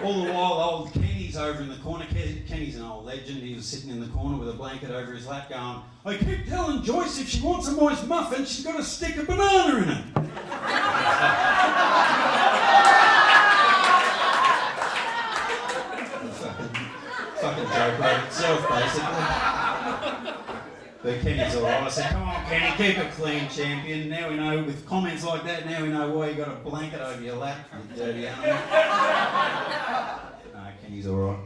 all the while, old Kenny's over in the corner. Kenny's an old legend. He was sitting in the corner with a blanket over his lap going, I keep telling Joyce if she wants a moist muffin, she's got to stick a banana in it. Fucking joke wrote itself, basically. But Kenny's alright. I said, come on, Kenny, keep it clean, champion. Now we know, with comments like that, now we know why you got a blanket over your lap, you dirty animal. No, Kenny's alright.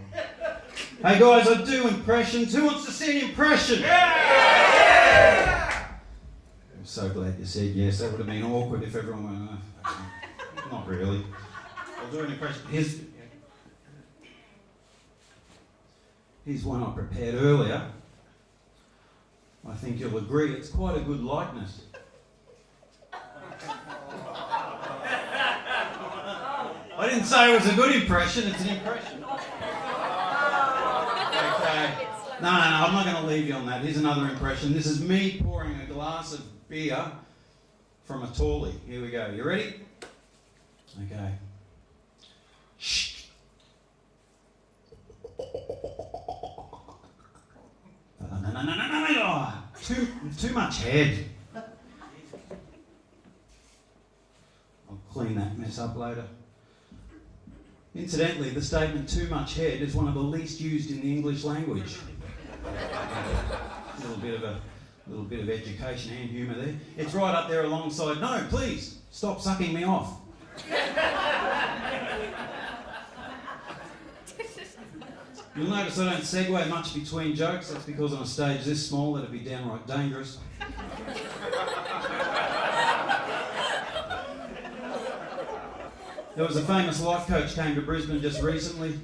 Hey guys, I do impressions. Who wants to see an impression? Yeah! I'm so glad you said yes. That would have been awkward if everyone went, oh, not really. I'll do an impression. Here's one I prepared earlier. I think you'll agree it's quite a good likeness. I didn't say it was a good impression, it's an impression. Okay. No, I'm not going to leave you on that. Here's another impression. This is me pouring a glass of beer from a Tawley. Here we go. You ready? Okay. Shh. No. Too much head. I'll clean that mess up later. Incidentally, the statement "too much head" is one of the least used in the English language. A little bit of education and humour there. It's right up there alongside, no, please, stop sucking me off. You'll notice I don't segue much between jokes. That's because on a stage this small, that'd be downright dangerous. There was a famous life coach came to Brisbane just recently.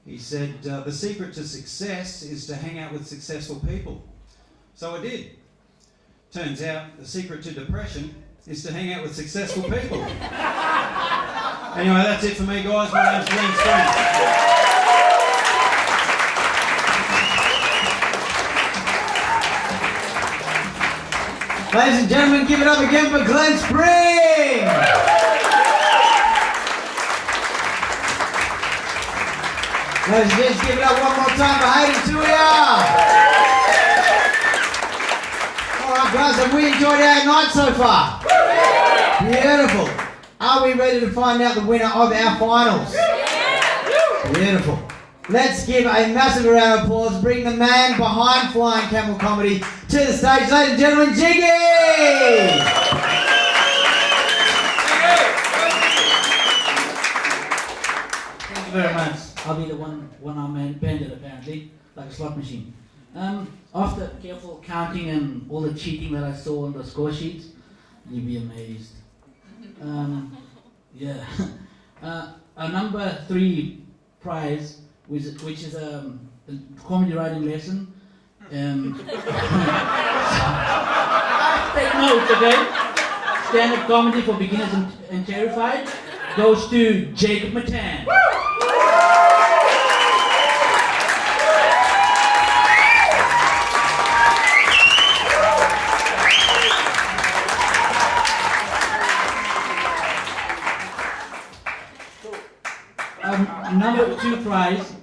He said, the secret to success is to hang out with successful people. So I did. Turns out the secret to depression is to hang out with successful people. Anyway, that's it for me, guys. My name's Glenn Stone. Ladies and gentlemen, give it up again for Glenn Spring! Ladies and gents, give it up one more time for Hayden Tuia! Alright guys, have we enjoyed our night so far? Beautiful. Are we ready to find out the winner of our finals? Beautiful. Let's give a massive round of applause. Bring the man behind Flying Camel Comedy to the stage. Ladies and gentlemen, Jiggy! Thank you very much. I'll be the one-armed bandit apparently, like a slot machine. After careful counting and all the cheating that I saw on the score sheets, you'll be amazed. Yeah. Our number 3 prize, which is a comedy writing lesson. Take note, okay? Stand-up comedy for beginners and terrified goes to Jacob Matan. Number 2 prize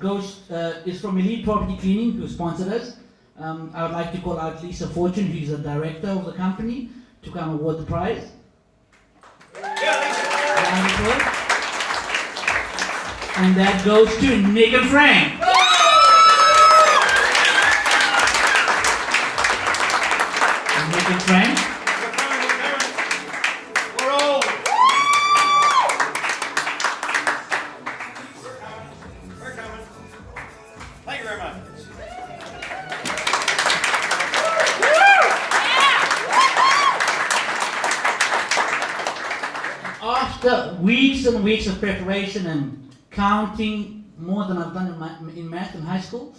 is from Elite Property Cleaning, who sponsored us. I would like to call out Lisa Fortune, who's the director of the company, to come award the prize. And that goes to Nick and Frank. Nick and Frank. After weeks and weeks of preparation and counting more than I've done in math in high school,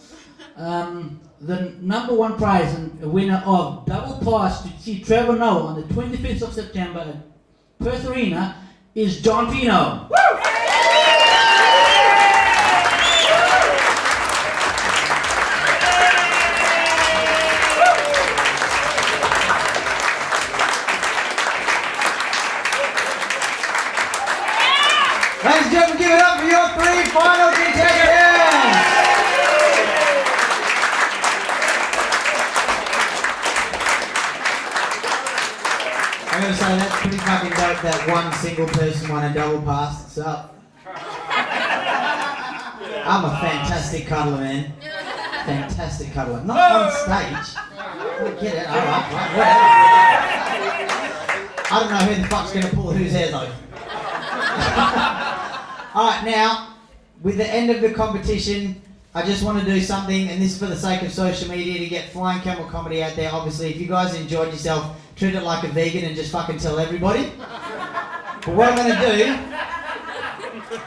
the number 1 prize and a winner of double pass to see Trevor Noah on the 25th of September at Perth Arena is John Pino. Ladies and gentlemen, give it up for your 3 final contestants! I'm going to say that's pretty fucking dope that one single person won a double pass. What's up? I'm a fantastic cuddler, man. Fantastic cuddler. Not on stage. I get it, alright, whatever. I don't know who the fuck's going to pull whose hair though. Alright, now, with the end of the competition, I just want to do something, and this is for the sake of social media, to get Flying Camel Comedy out there. Obviously, if you guys enjoyed yourself, treat it like a vegan and just fucking tell everybody. But what I'm going to do,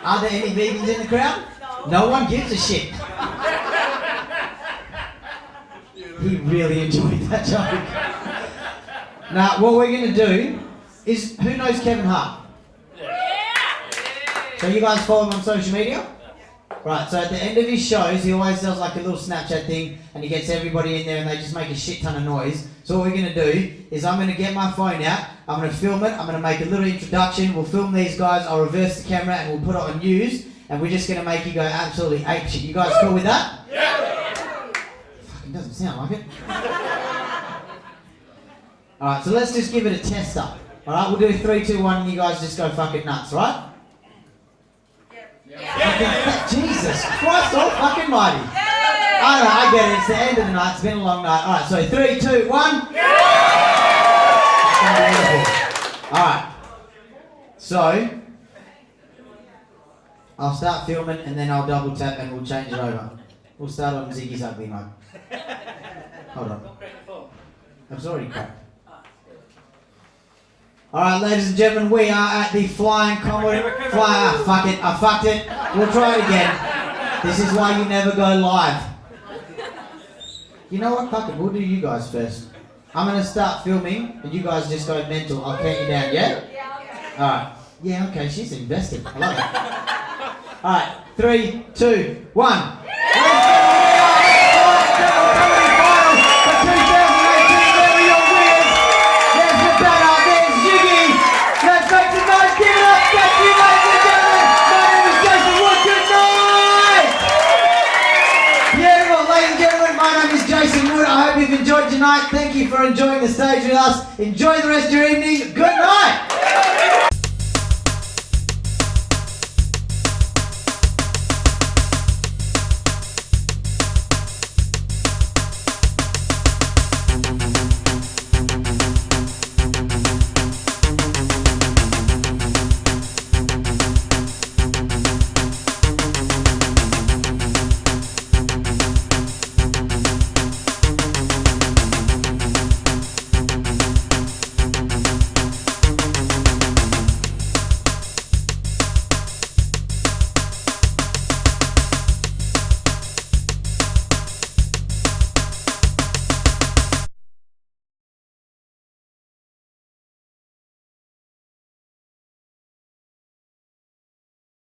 are there any vegans in the crowd? No one gives a shit. He really enjoyed that joke. Now, what we're going to do is, who knows Kevin Hart? So you guys follow him on social media? Right, so at the end of his shows, he always does like a little Snapchat thing and he gets everybody in there and they just make a shit ton of noise. So what we're going to do is I'm going to get my phone out, I'm going to film it, I'm going to make a little introduction, we'll film these guys, I'll reverse the camera and we'll put it on news and we're just going to make you go absolutely apeshit. You guys cool with that? Yeah! Fucking doesn't sound like it. Alright, so let's just give it a test up. Alright, we'll do 3, 2, 1 and you guys just go fucking nuts, right? Jesus Christ, all fucking mighty. I know, I get it. It's the end of the night. It's been a long night. All right, so 3, 2, 1. All right. So I'll start filming and then I'll double tap and we'll change it over. We'll start on Ziggy's ugly mug. Hold on. It's already cracked. Alright, ladies and gentlemen, we are at the Flying Comedy. Fuck it, I fucked it. We'll try it again. This is why you never go live. You know what? Fuck it. We'll do you guys first. I'm going to start filming, and you guys just go mental. I'll count you down, yeah? Yeah, okay. Alright. Yeah, okay. She's invested. I love it. Alright. 3, 2, 1. I hope you've enjoyed tonight. Thank you for enjoying the stage with us. Enjoy the rest of your evening. Good night.